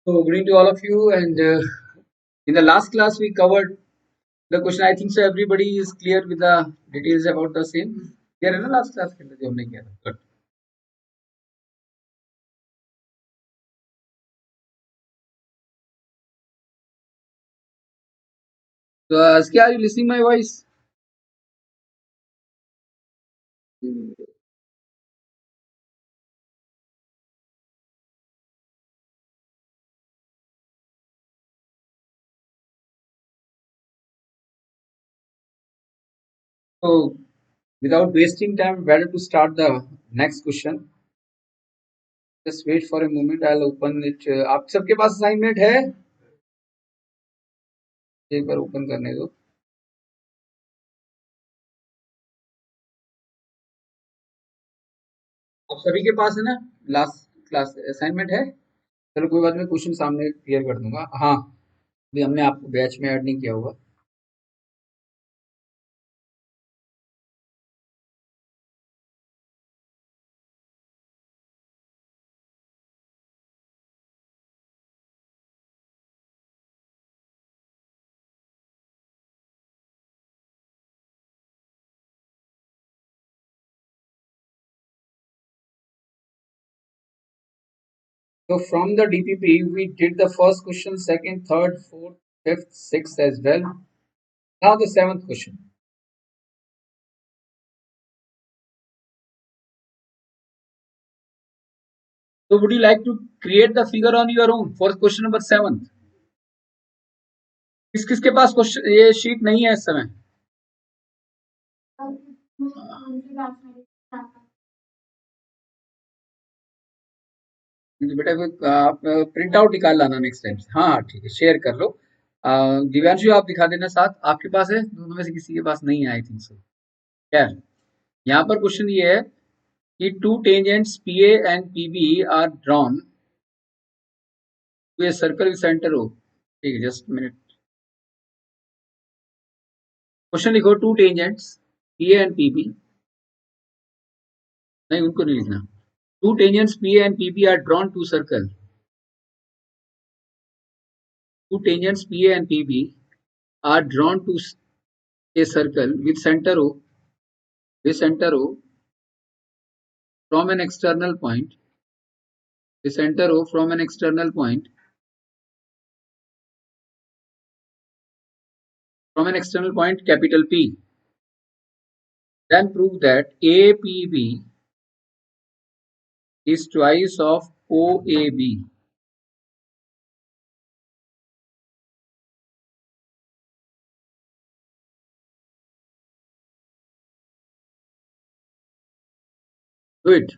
So, good evening to all of you. And in the last class, we covered the question. I think so. Everybody is clear with the details about the same. Clear in the last class के अंदर जो हमने किया था. Good. So, Askia, are you listening my voice? So, without wasting time, better to start the next question. Just wait for a moment. I'll open it. आप सबके पास assignment है? एक बार open करने दो. आप सभी के पास है ना? Last class assignment है? चलो कोई बात नहीं. क्वेश्चन सामने क्लियर कर दूंगा. हाँ, अभी हमने आपको बैच में ऐड नहीं किया होगा. So from the DPP, we did the first question, second, third, fourth, fifth, sixth as well. Now the seventh question. So would you like to create the figure on your own for question number 7? किस किसके पास question ये sheet नहीं है इस समय? बेटा आप print out निकाल लाना नेक्स्ट टाइम से. हाँ हाँ ठीक है, शेयर कर लो. दिव्यांशु आप दिखा देना साथ. आपके पास है? दोनों में से किसी के पास नहीं है आई थिंक सो. खैर, यहाँ पर क्वेश्चन ये है कि two tangents PA and PB are drawn to a circle with centre O. ठीक है, जस्ट मिनट. क्वेश्चन लिखो. Two tangents PA and PB. नहीं, उनको नहीं लिखना. Two tangents PA and PB are drawn to circle. Two tangents PA and PB are drawn to a circle with center O from an external point. The center O from an external point capital P. Then prove that APB is twice of OAB. Do it.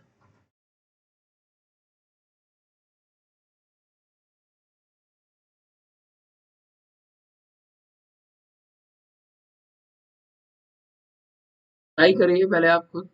Try करिए पहले आप खुद.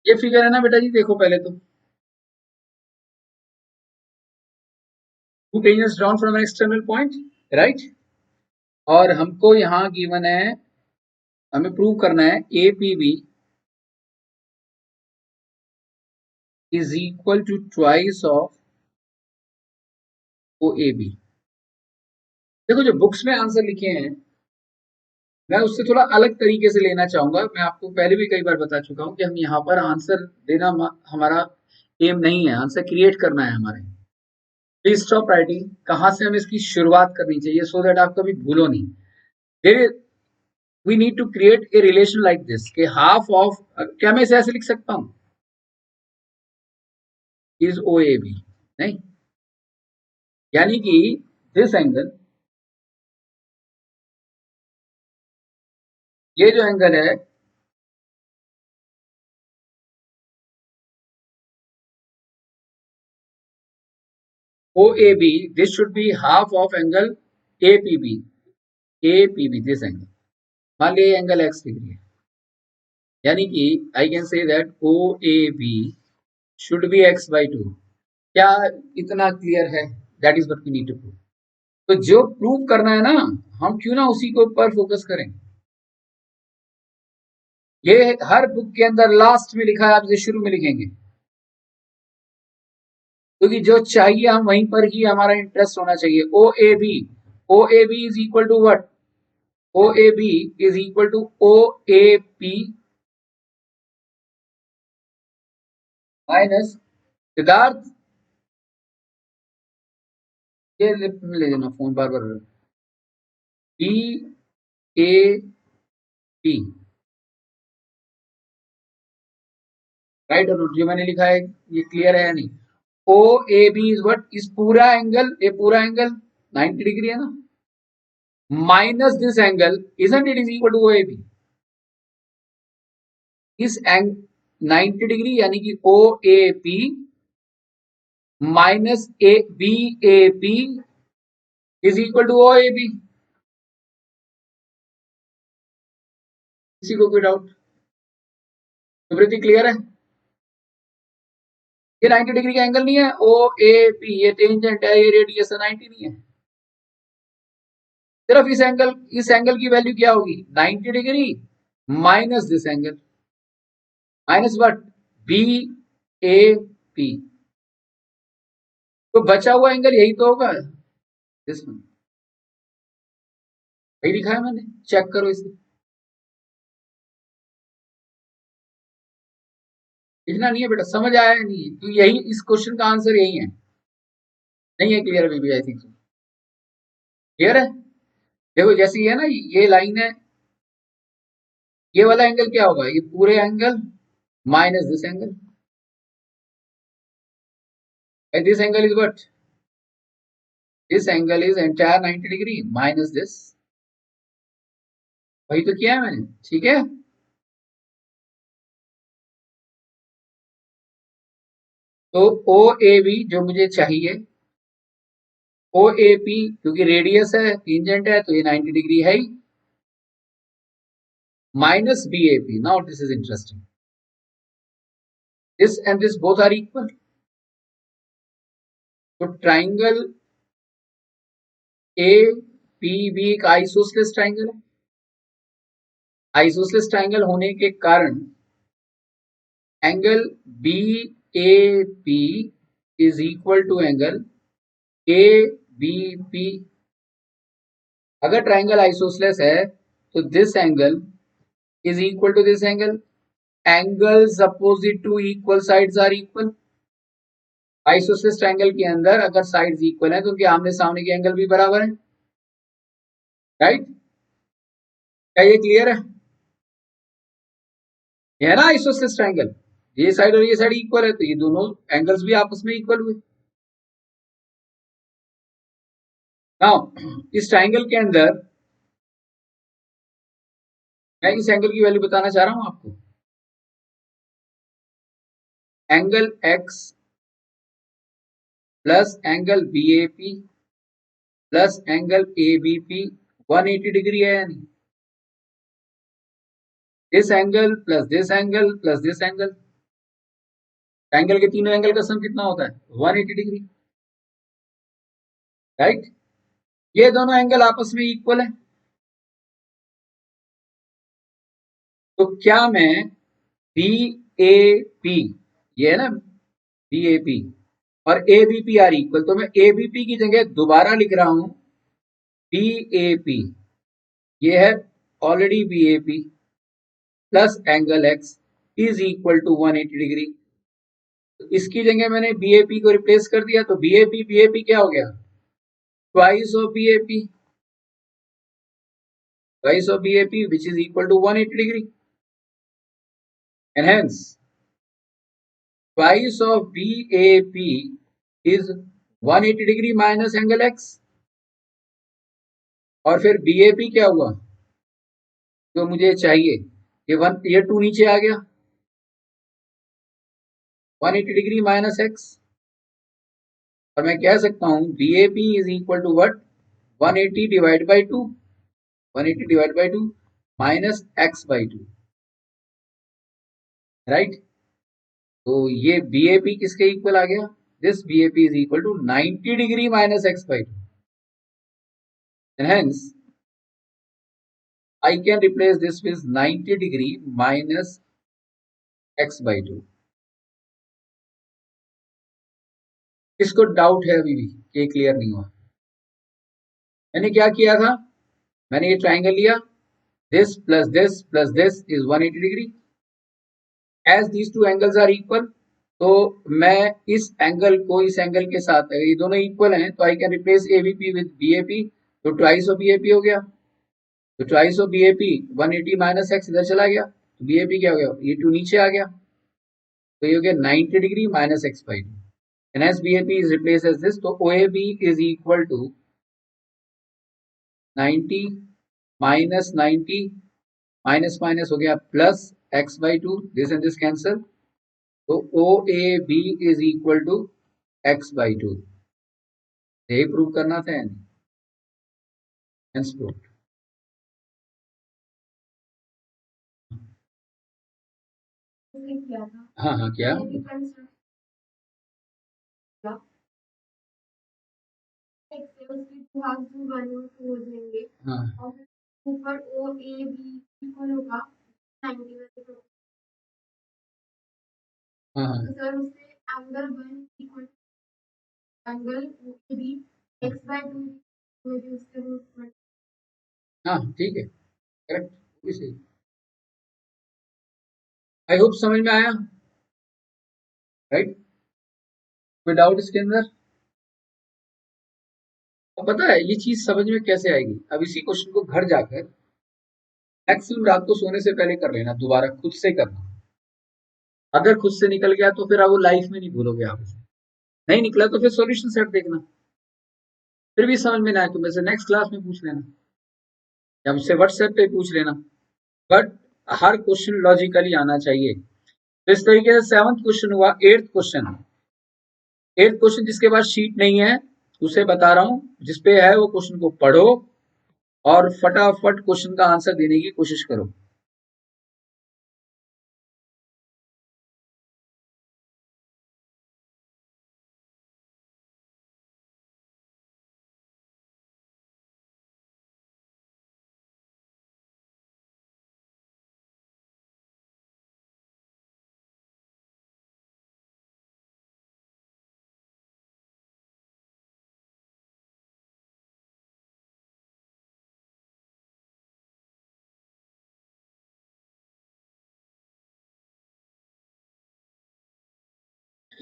ये figure है ना बेटा जी, देखो पहले तो. 2 tangents drawn from an external point, right? और हमको यहाँ गिवन है, हमें प्रूव करना है APB is equal to twice of OAB. देखो जो बुक्स में आंसर लिखे हैं मैं उससे थोड़ा अलग तरीके से लेना चाहूंगा। मैं आपको पहले भी कई बार बता चुका हूं कि हम यहाँ पर आंसर देना हमारा एम नहीं है, आंसर क्रिएट करना है हमारे। Please stop writing. कहाँ से हमें इसकी शुरुआत करनी चाहिए सो दैट आप कभी भूलो नहीं। There we need to create a relation like this कि हाफ ऑफ, क्या मैं इसे ऐसे लिख सकता हूं, इज ओ ए बी, नहीं, यानी कि दिस एंगल, ये जो एंगल है OAB, this should be half of angle APB. APB, this angle. मान लीजिए एंगल x डिग्री है, यानी कि आई can say that OAB should be x by 2. क्या इतना क्लियर है? That is what we need to prove. तो जो प्रूव करना है ना, हम क्यों ना उसी के ऊपर फोकस करें। ये हर बुक के अंदर लास्ट में लिखा है, आप इसे शुरू में लिखेंगे, क्योंकि जो चाहिए हम वहीं पर ही हमारा इंटरेस्ट होना चाहिए। OAB, OAB is equal to what? OAB is equal to OAP minus, Siddharth ये ले लेना फोन बार बार, BAP, राइट और नोट? जो मैंने लिखा है ये क्लियर है या नहीं? OAB is what? इस पूरा एंगल, ये पूरा एंगल 90 डिग्री है ना, minus this angle, isn't it, is equal to OAB। इस एंग 90 डिग्री यानी कि OAP minus BAP is equal to OAB। किसी को कोई डाउट? सुब्रति क्लियर है? ये 90 डिग्री का एंगल नहीं है OAP, ये टेंजेंट है, ये रेडियस है, 90 नहीं है। सिर्फ इस एंगल की वैल्यू क्या होगी? 90 degree minus this angle, minus what? BAP। तो बचा हुआ एंगल यही तो होगा, दिस वन। वही लिखा है मैंने, चेक करो इसे। लिखना नहीं है बेटा, समझ आया नहीं? तो यही, इस क्वेश्चन का आंसर यही है। नहीं है क्लियर अभी भी? आई थिंक क्लियर है। देखो जैसे ये है ना, ये लाइन है, ये वाला एंगल क्या होगा? ये पूरे angle minus this angle, and this angle is what? This angle is entire 90 degree minus this। वही तो किया है मैंने, ठीक है। तो OAB जो मुझे चाहिए, OAP क्योंकि रेडियस है, टेंजेंट है, तो ये 90 डिग्री है ही, minus BAP। Now this is interesting, this and this both are equal. तो ट्राइंगल APB एक आइसोसेलेस ट्राइंगल है। आइसोसेलेस ट्राइंगल होने के कारण angle BAP is equal to angle ABP। अगर ट्राइंगल आइसोसेलेस है तो this angle is equal to this angle. Angles opposite to equal sides are equal. Isosceles triangle के अंदर अगर साइड्स इक्वल हैं तो उनके आमने सामने के एंगल भी बराबर हैं, राइट? क्या ये क्लियर है? ये है ना आइसोसेलेस ट्राइंगल, ये साइड और ये साइड इक्वल है, तो ये दोनों एंगल्स भी आपस में इक्वल हुए। नाउ इस ट्राइंगल के अंदर मैं इस एंगल की वैल्यू बताना चाह रहा हूं आपको। Angle x plus angle BAP plus angle ABP 180 degree है यानी this angle plus this angle plus this angle, angle के तीनों एंगल का सम कितना होता है? 180 डिग्री। राइट। ये दोनों एंगल आपस में इक्वल है, तो क्या मैं बी ए पी, ये है ना बी ए पी, और A B P are equal, तो मैं ए बी पी की जगह दोबारा लिख रहा हूं बी ए पी, ये है already B A P plus angle x is equal to 180 degree. तो इसकी जगह मैंने बी ए पी को रिप्लेस कर दिया, तो बी ए पी क्या हो गया, twice of B A P, twice of B A P which is equal to 180 degree, and hence twice of BAP is 180 degree minus angle x. और फिर BAP क्या हुआ, जो मुझे चाहिए, ये 2 नीचे आ गया, 180 डिग्री माइनस एक्स, और मैं कह सकता हूं BAP is equal to what, 180 divide by 2, 180 divide by 2 minus x by 2, right. तो ये BAP किसके इक्वल आ गया, this BAP is equal to 90 degree minus x by 2, and hence I can replace this with 90 degree minus x by 2। किसको doubt है अभी भी, ये क्लियर नहीं हुआ। मैंने क्या किया था, मैंने ये ट्राइंगल लिया, this plus this is 180 degree, as these two angles are equal, तो मैं इस एंगल को इस एंगल के साथ, अगर ये दोनों इक्वल हैं तो I can replace ABP with BAP, तो ट्वाइस ऑफ बीएपी हो गया, तो twice of BAP 180 minus x इधर चला गया, तो बीएपी क्या हो गया, ये 2 नीचे आ गया, तो ये हो गया 90 degree minus x by 2, and as BAP is replaced as this, तो OAB is equal to 90 minus 90 minus minus हो गया plus x by 2, this and this cancel, तो OAB is equal to x by 2। यही prove करना था, hence prove. हाँ हाँ क्या, हाँ ऊपर ओ ए बी इक्वल होगा 90 वाले, हाँ हाँ, तो सर उससे angle 1 equal angle A B x by 2 में भी उसके रूट, हाँ ठीक है, करेक्ट, सही। आई होप समझ में आया, राइट। कोई डाउट इसके अंदर। अब पता है ये चीज समझ में कैसे आएगी, अब इसी क्वेश्चन को घर जाकर मैक्सिमम रात को सोने से पहले कर लेना, दोबारा खुद से करना। अगर खुद से निकल गया तो फिर आप वो लाइफ में नहीं भूलोगे, आप इसे नहीं निकला तो फिर सॉल्यूशन सेट देखना, फिर भी समझ में ना आए तो मेरे से नेक्स्ट क्लास में पूछ लेना, या मुझसे व्हाट्सएप पे पूछ लेना, बट हर क्वेश्चन लॉजिकली आना चाहिए। तो इस तरीके से 7th क्वेश्चन हुआ। 8th क्वेश्चन, 8th क्वेश्चन जिसके पास शीट नहीं है उसे बता रहा हूं, जिसपे है वो क्वेश्चन को पढ़ो और फटाफट क्वेश्चन का आंसर देने की कोशिश करो।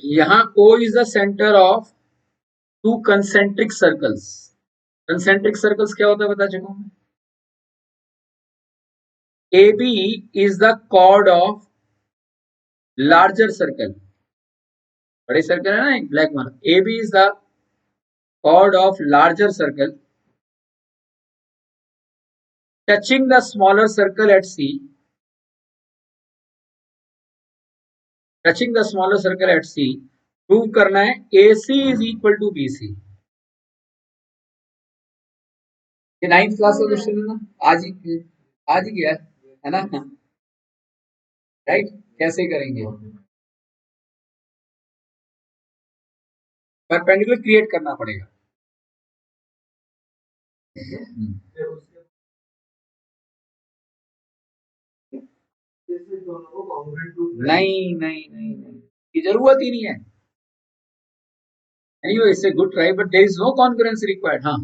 यहाँ O is the centre of 2 concentric circles. Concentric circles क्या होता है बता चुका हूं। AB is the chord of larger circle, बड़े सर्कल है ना एक black one, AB is the chord of larger circle touching the smaller circle at C, touching the smaller circle at C, prove करना है AC is equal to BC। ये 9th class का question है ना, आज ही किया है ना, राइट। कैसे करेंगे, परपेंडिकुलर क्रिएट करना पड़ेगा। नहीं नहीं नहीं नहीं, की जरूरत ही नहीं है। Anyway it's a good try but there is no concurrency required. हाँ,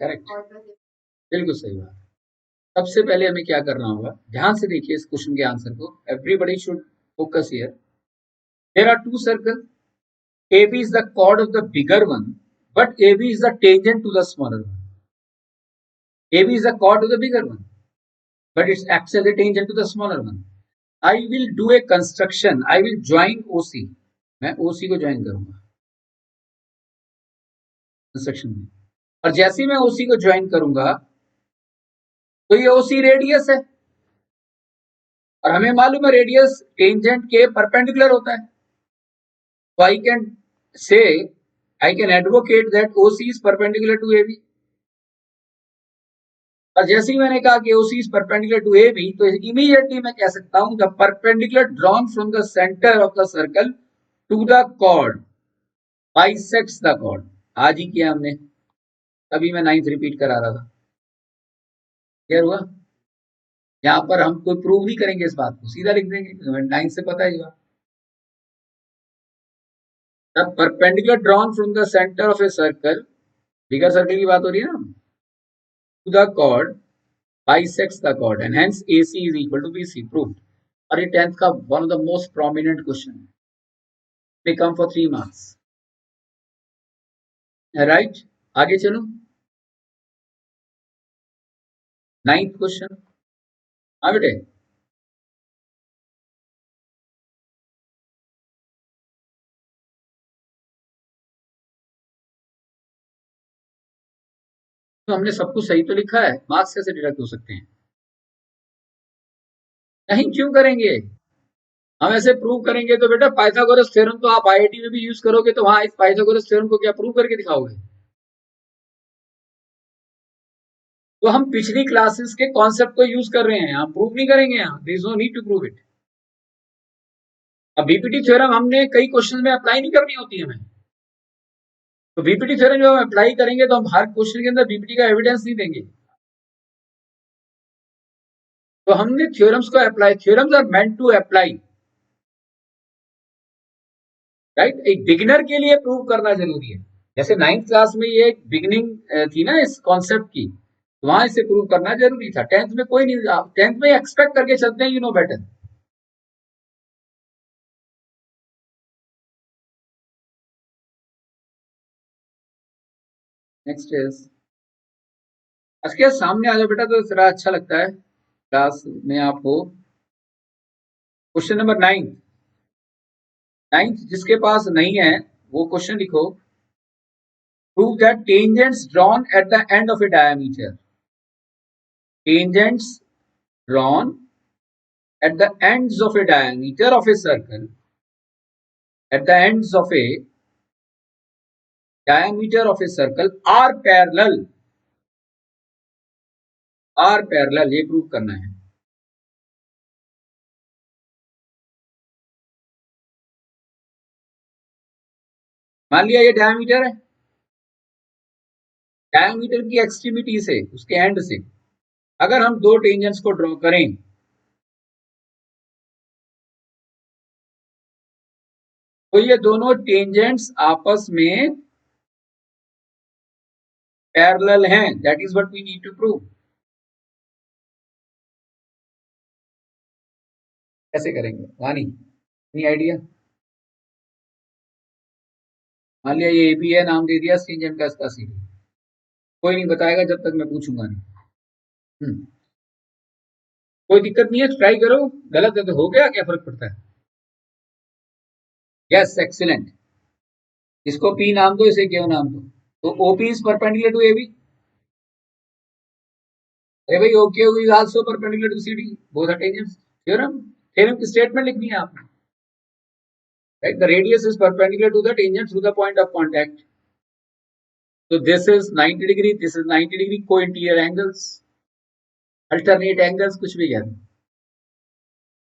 करेक्ट, बिल्कुल सही बात। सबसे पहले हमें क्या करना होगा, ध्यान से देखिए इस क्वेश्चन के आंसर को। Everybody should focus here. There are two circle, AB is the chord of the bigger one, but AB is the tangent to the smaller one. AB is the chord of the bigger one, but it acts as a tangent to the smaller one. I will do a construction. I will join OC. मैं OC को join करूंगा construction में, और जैसे ही मैं OC को join करूंगा तो ये OC रेडियस है, और हमें मालूम है रेडियस टेंजेंट के परपेंडिकुलर होता है। तो I can say, I can advocate that OC is perpendicular to AB। और जैसे ही मैंने कहा कि OC is perpendicular to AB, तो इमीडिएटली मैं कह सकता हूं the perpendicular drawn from the centre of the circle to the chord bisects the chord. आज ही किया हमने, तभी मैं 9th रिपीट करा रहा था। क्लियर हुआ? यहाँ पर हम कोई प्रूव नहीं करेंगे इस बात को, सीधा लिख देंगे, 9th से पता ही। The perpendicular drawn from the centre of a circle, bigger circle की बात हो रही है ना, to the chord bisects the chord and hence AC is equal to BC, proved। और ये 10th का one of the most prominent question है, may come for 3 marks, right? आगे चलो, 9th क्वेश्चन। हाँ बेटे, तो हमने सब कुछ सही तो लिखा है, मार्क्स कैसे डिडक्ट हो सकते हैं? नहीं, क्यों करेंगे? हम ऐसे प्रूव करेंगे तो बेटा पाइथागोरस थ्योरम तो आप आईआईटी में भी यूज करोगे, तो वहां इस पाइथागोरस थ्योरम को क्या प्रूव करके दिखाओगे? तो हम पिछली क्लासेस के कॉन्सेप्ट को यूज कर रहे हैं, हम प्रूव नहीं करेंगे यहाँ, there is no need to prove it. अब बीपीटी थ्योरम हमने कई क्वेश्चन में अप्लाई नहीं करनी होती हमें, तो बीपीटी थ्योरम जब हम अप्लाई करेंगे तो हम हर क्वेश्चन के अंदर बीपीटी का एविडेंस नहीं देंगे। तो हमने थ्योरम्स को apply, theorems are meant to apply, right? एक बिगिनर के लिए प्रूव करना जरूरी है। जैसे 9th क्लास में ये बिगिनिंग थी ना इस कॉन्सेप्ट की, तो वहां इसे प्रूव करना जरूरी था। 10th में कोई नहीं, 10th में एक्सपेक्ट करके चलते हैं, you know better. Next is, इसके सामने आ जाओ बेटा तो जरा अच्छा लगता है क्लास में आपको। क्वेश्चन नंबर 9th जिसके पास नहीं है वो क्वेश्चन लिखो। Prove that tangents drawn at the end of A diameter, tangents drawn at the ends of a diameter of a circle, at the ends of a diameter of a circle are parallel, are parallel, ये prove करना है। मान लिया ये diameter है, diameter की extremity से, उसके एंड से अगर हम दो टेंजेंट्स को ड्रॉ करें, तो ये दोनों टेंजेंट्स आपस में पैरेलल हैं, that is what we need to prove. कैसे करेंगे वानी, एनी आइडिया? मान लिया ये AB है, नाम दे दिया टेंजेंट का इसका CD, कोई नहीं बताएगा जब तक मैं पूछूंगा नहीं। कोई दिक्कत नहीं है, ट्राई करो, गलत है तो हो गया, क्या फर्क पड़ता है? Yes, excellent. इसको P नाम दो, इसे Q नाम दो, तो OP is perpendicular to AB। अरे भाई OQ is also perpendicular to CD, both are tangents. Theorem, theorem की स्टेटमेंट लिखनी है आपने, right? The radius is perpendicular to the tangent through the point of contact. तो this is 90 degree, this is 90 degree, co interior angles, alternate angles, कुछ भी कहते हैं।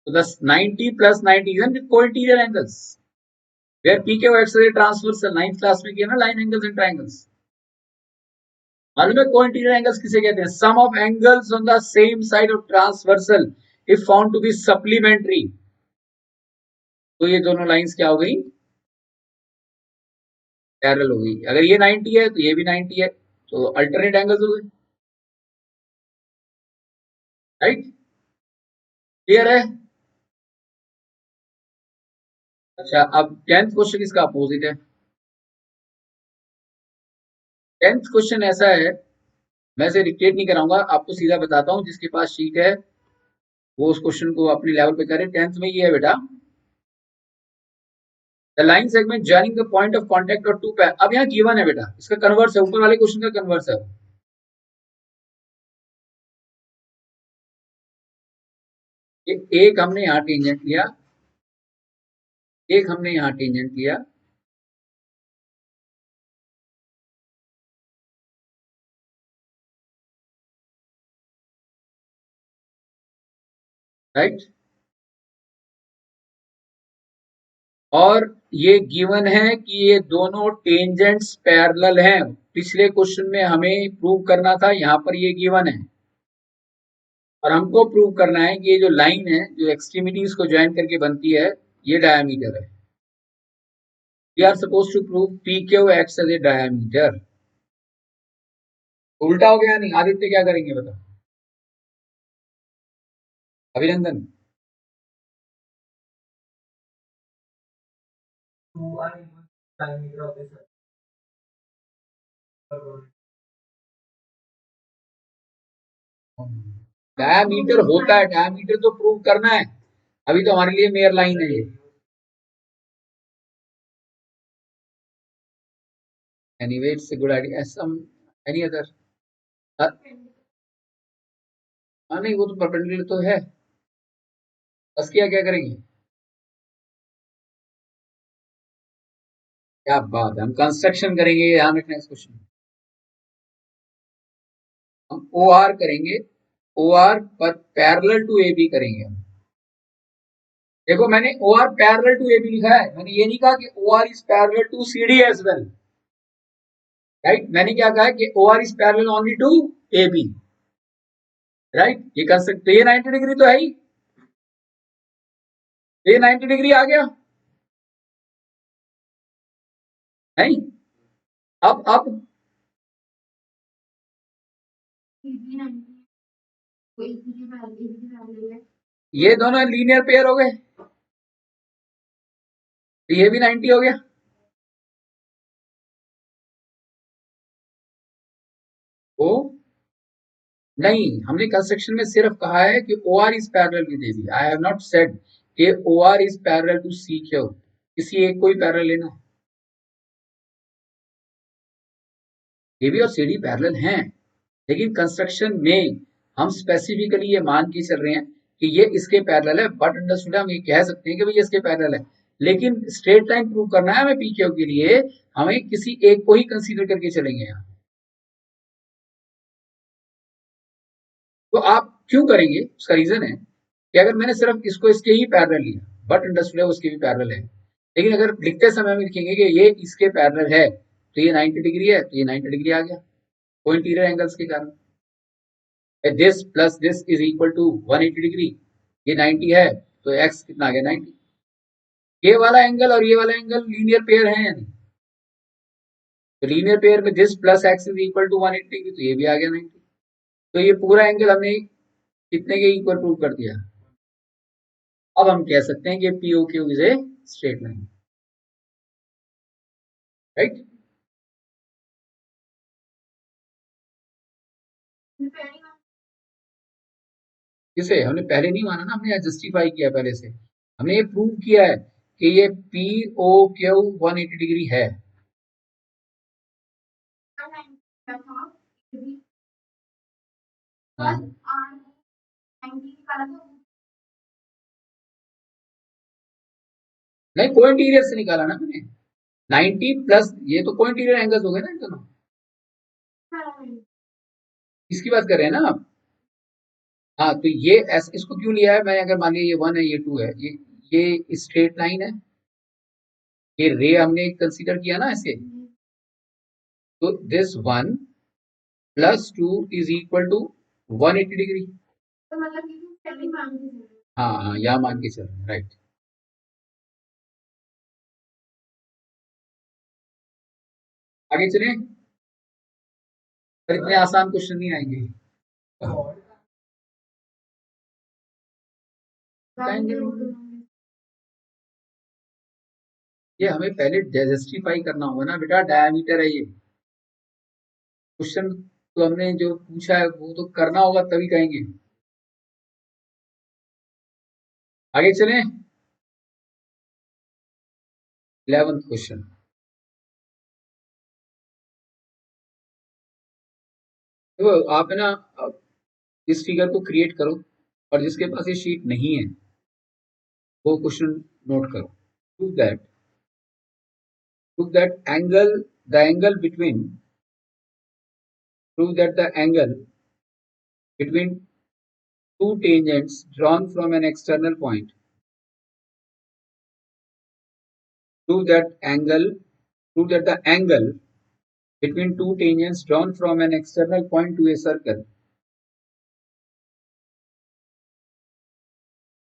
तो दस 90 plus 90 is co interior angles where P K X ray transversal, 9th class में किया ना, लाइन एंगल्स एंड ट्रायंगल्स। मालूम है को इंटीरियर एंगल्स किसे कहते हैं? Sum of angles on the same side of transversal if found to be supplementary. तो ये दोनों लाइंस क्या हो गई? पैरेलल हो गई। अगर ये 90 है तो ये भी 90 है, तो अल्टरनेट एंगल्स हो गए। राइट, क्लियर है? अच्छा, अब 10th क्वेश्चन इसका अपोजिट है। 10th क्वेश्चन ऐसा है, मैं इसे डिक्टेट नहीं कराऊंगा, आपको सीधा बताता हूं, जिसके पास शीट है वो उस क्वेश्चन को अपने लेवल पे करे। 10th में ये है बेटा, the line segment joining the point of contact और टू पैर। अब यहाँ गिवन है बेटा, इसका कन्वर्स है, ऊपर वाले क्वेश्चन का कन्वर्स है। एक हमने यहाँ टेंजेंट लिया, एक हमने यहाँ टेंजेंट लिया, राइट, और ये गिवन है कि ये दोनों टेंजेंट्स पैरेलल हैं। पिछले क्वेश्चन में हमें प्रूव करना था, यहाँ पर ये गिवन है, और हमको प्रूव करना है कि ये जो लाइन है जो एक्सट्रीमिटीज को ज्वाइन करके बनती है, ये डायमीटर है। We are suppose to prove P Q X as a diameter. उल्टा हो गया नहीं? आदित्य क्या करेंगे बताओ? अभिनंदन, डायमीटर होता है, डायमीटर तो प्रूव करना है, अभी तो हमारे लिए मेयर लाइन है ये। Anyway it's a good idea, some any other? हाँ नहीं, वो तो परपेंडिकुलर तो है, बस किया क्या करेंगे? क्या बात है, हम कंस्ट्रक्शन करेंगे, ध्यान रखना इस क्वेश्चन। हम ओ आर करेंगे, ओ आर पर पैरेलल टू ए बी करेंगे हम। देखो मैंने O R parallel to A B लिखा है, मैंने ये नहीं कहा कि O R is parallel to C D as well. Right, मैंने क्या कहा कि O R is parallel only to A B. Right, ये कंस्ट्रक्ट, तो ये 90 डिग्री तो है ही, तो ये 90 डिग्री आ गया नहीं? अब ये दोनों लीनियर पेयर हो गए, तो ये भी 90 हो गया। ओ नहीं, हमने कंस्ट्रक्शन में सिर्फ कहा है कि O R is parallel with A B. I have not said कि O R is parallel to C Q. किसी एक को ही पैरेलल लेना है। ए बी और सी डी पैरेलल हैं, लेकिन कंस्ट्रक्शन में हम स्पेसिफिकली ये मान के चल रहे हैं कि ये इसके पैरेलल है, बट अंडरस्टूड हम ये कह सकते हैं कि भाई इसके पैरेलल है, लेकिन स्ट्रेट लाइन प्रूव करना है हमें पी क्यू के लिए, हमें किसी एक को ही कंसीडर करके चलेंगे यहाँ। तो आप क्यों करेंगे, उसका रीजन है कि अगर मैंने सिर्फ इसको इसके ही पैरेलल लिया, बट अंडरस्टूड है उसके भी पैरेलल है, लेकिन अगर लिखते समय में लिखेंगे कि ये इसके पैरेलल है, तो ये 90 डिग्री है, तो ये 90 डिग्री आ गया को इंटीरियर एंगल्स के कारण। This plus this is equal to 180 degree, ये 90 है, तो एक्स कितना आ गया 90। ये वाला एंगल और ये वाला एंगल लीनियर पेयर है या नहीं? तो लीनियर पेयर में this plus x is equal to 180 degree, तो ये भी आ गया 90। तो ये पूरा एंगल हमने कितने के इक्वल प्रूव कर दिया? अब हम कह सकते हैं कि P O Q is a straight line. Right, किसे हमने पहले नहीं माना ना, हमने जस्टिफाई किया पहले से, हमने ये प्रूव किया है कि ये पी ओ क्यू 180 डिग्री है। हाँ, नहीं को इंटीरियर से निकाला ना मैंने, 90 प्लस ये तो को इंटीरियर एंगल्स हो गए ना इन दोनों। इसकी बात कर रहे हैं ना आप? हाँ, तो ये इसको क्यों लिया है मैं, अगर मान लिया ये 1 है ये 2 है, ये स्ट्रेट लाइन है, ये रे हमने कंसीडर किया ना ऐसे, तो this 1 plus 2 is equal to 180 degree. हाँ हाँ, यहाँ मान के चल रहे हैं, राइट। आगे चलें, पर इतने आसान क्वेश्चन नहीं आएंगे। आएंगे, ये हमें पहले जस्टिफाई करना होगा ना बेटा, डायमीटर है ये क्वेश्चन, तो हमने जो पूछा है वो तो करना होगा तभी कहेंगे। आगे चलें, 11th क्वेश्चन। तो आप है ना, इस फिगर को क्रिएट करो, और जिसके पास ये शीट नहीं है वो क्वेश्चन नोट करो। Prove that, angle, the angle between, prove that the angle between two tangents drawn from an external point, prove that angle, prove that the angle between two tangents drawn from an external point to a circle,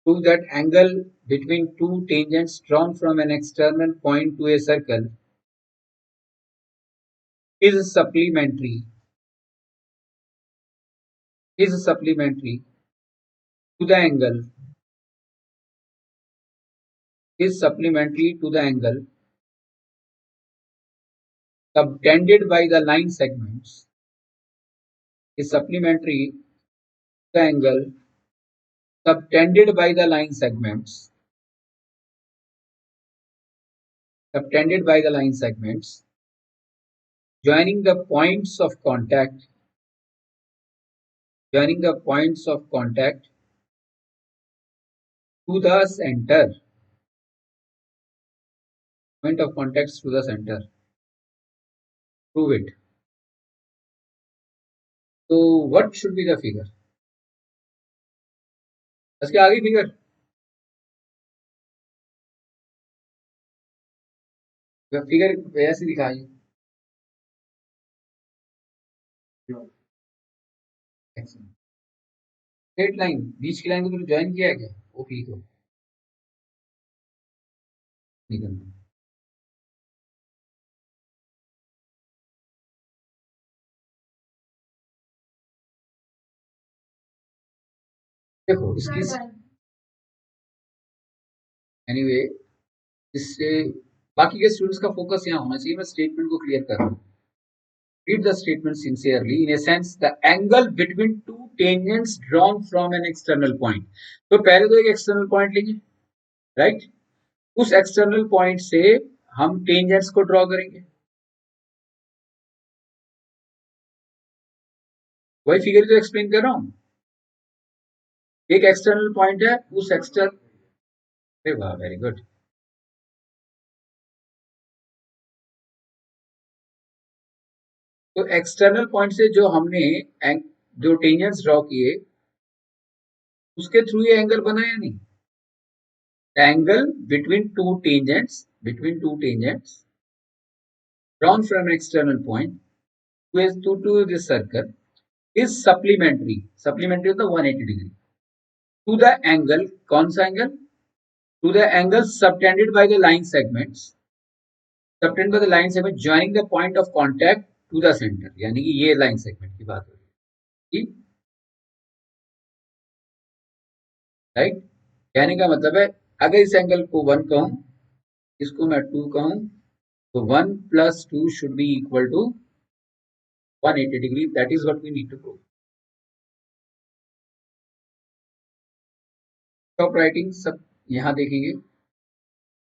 prove that angle between two tangents drawn from an external point to a circle is supplementary, to the angle, is supplementary to the angle subtended by the line segments, is supplementary to the angle subtended by the line segments, subtended by the line segments, joining the points of contact, joining the points of contact to the center, point of contacts to the center. Prove it. So what should be the figure? इसके आगे figure, figure ऐसे दिखाइए, straight line, बीच की line को तो join किया है क्या? ओपी को निकलना, देखो इसकी एनीवे, इससे बाकी के स्टूडेंट्स का फोकस यहाँ होना चाहिए, मैं स्टेटमेंट को क्लियर कर रहा हूँ। Read the statement sincerely. In a sense, the angle between two tangents drawn from an external point. तो पहले तो एक एक्सटर्नल पॉइंट लेंगे, राइट? उस एक्सटर्नल पॉइंट से हम टेंजेंट्स को ड्रॉ करेंगे, वही फिगर तो एक्सप्लेन कर रहा हूं। एक एक्सटर्नल पॉइंट है, उस एक्सटर्नल, वाह वेरी गुड। तो एक्सटर्नल पॉइंट से जो हमने जो टेंजेंट्स ड्रॉ किए, उसके थ्रू ये एंगल बना या नहीं? Angle between two tangents, drawn from an external point to this circle is supplementary of the 180 degree to the angle, कौन सा angle? To the angle subtended by the line segments, joining the point of contact to the center, यानी कि ये line segment की बात हो रही है, राइट? कहने का मतलब है, अगर इस एंगल को 1 कहूं, इसको मैं 2 कहूं, तो 1 plus 2 should be equal to 180 degree. That is what we need to prove. Stop writing, सब यहाँ देखेंगे।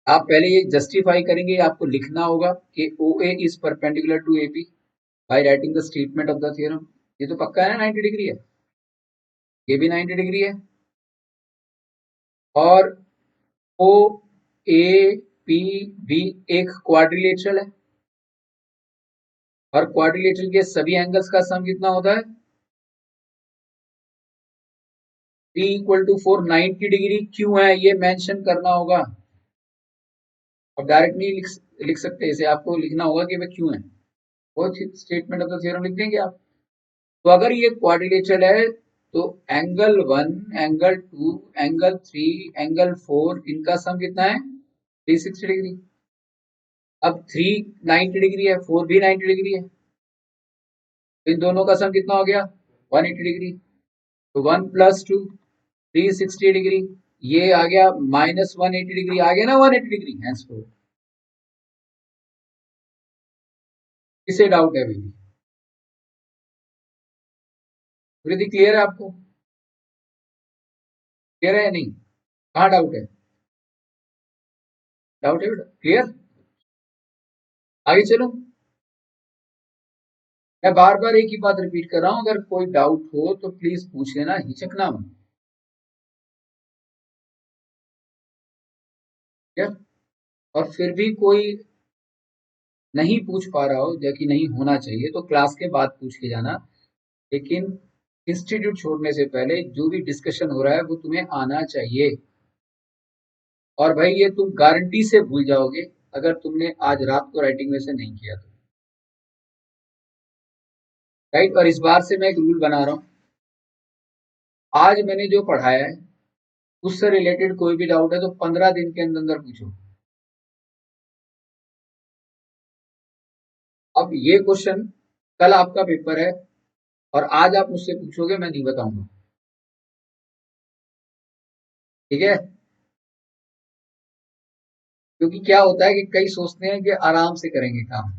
आप पहले ये जस्टिफाई करेंगे, आपको लिखना होगा कि OA is perpendicular to AP by writing the statement of the theorem। ये तो पक्का है, 90 डिग्री है, ये भी 90 डिग्री है, और OAPB एक क्वाड्रिलेटरल है, और क्वाड्रिलेटरल के सभी एंगल्स का सम कितना होता है? 3 = 4, 90 डिग्री क्यों है ये मेंशन करना होगा। अब डायरेक्ट नहीं लिख सकते इसे, आपको लिखना होगा कि वे क्यों है। वो स्टेटमेंट ऑफ द थ्योरम लिख देंगे आप। तो अगर ये क्वाड्रिलेटरल है तो एंगल 1, एंगल 2, एंगल 3, एंगल 4 इनका सम कितना है? 360 डिग्री। अब 3 90 डिग्री है, 4 भी 90 डिग्री है, तो इन दोनों का सम कितना हो गया? 180 डिग्री। तो 1 + 2 360 डिग्री, ये आ गया -180 डिग्री, आ गया ना 180 डिग्री। हैंसफोर्थ किसे डाउट है अभी भी? प्रीति क्लियर है आपको? क्लियर है या नहीं? कहाँ डाउट है? डाउट है बेटा? क्लियर? आगे चलो। मैं बार बार एक ही बात रिपीट कर रहा हूं, अगर कोई डाउट हो तो प्लीज पूछ लेना, हिचकना मत। ठीक है? और फिर भी कोई नहीं पूछ पा रहा हो, जबकि नहीं होना चाहिए, तो क्लास के बाद पूछ के जाना। लेकिन इंस्टीट्यूट छोड़ने से पहले जो भी डिस्कशन हो रहा है वो तुम्हें आना चाहिए। और भाई ये तुम गारंटी से भूल जाओगे अगर तुमने आज रात को राइटिंग में से नहीं किया तो। राइट? और इस बार से मैं एक रूल बना रहा हूँ, आज मैंने जो पढ़ाया है उससे रिलेटेड कोई भी डाउट है तो 15 दिन के अंदर अंदर पूछो। अब ये क्वेश्चन कल आपका पेपर है और आज आप मुझसे पूछोगे, मैं नहीं बताऊंगा। ठीक है? क्योंकि क्या होता है कि कई सोचते हैं कि आराम से करेंगे काम,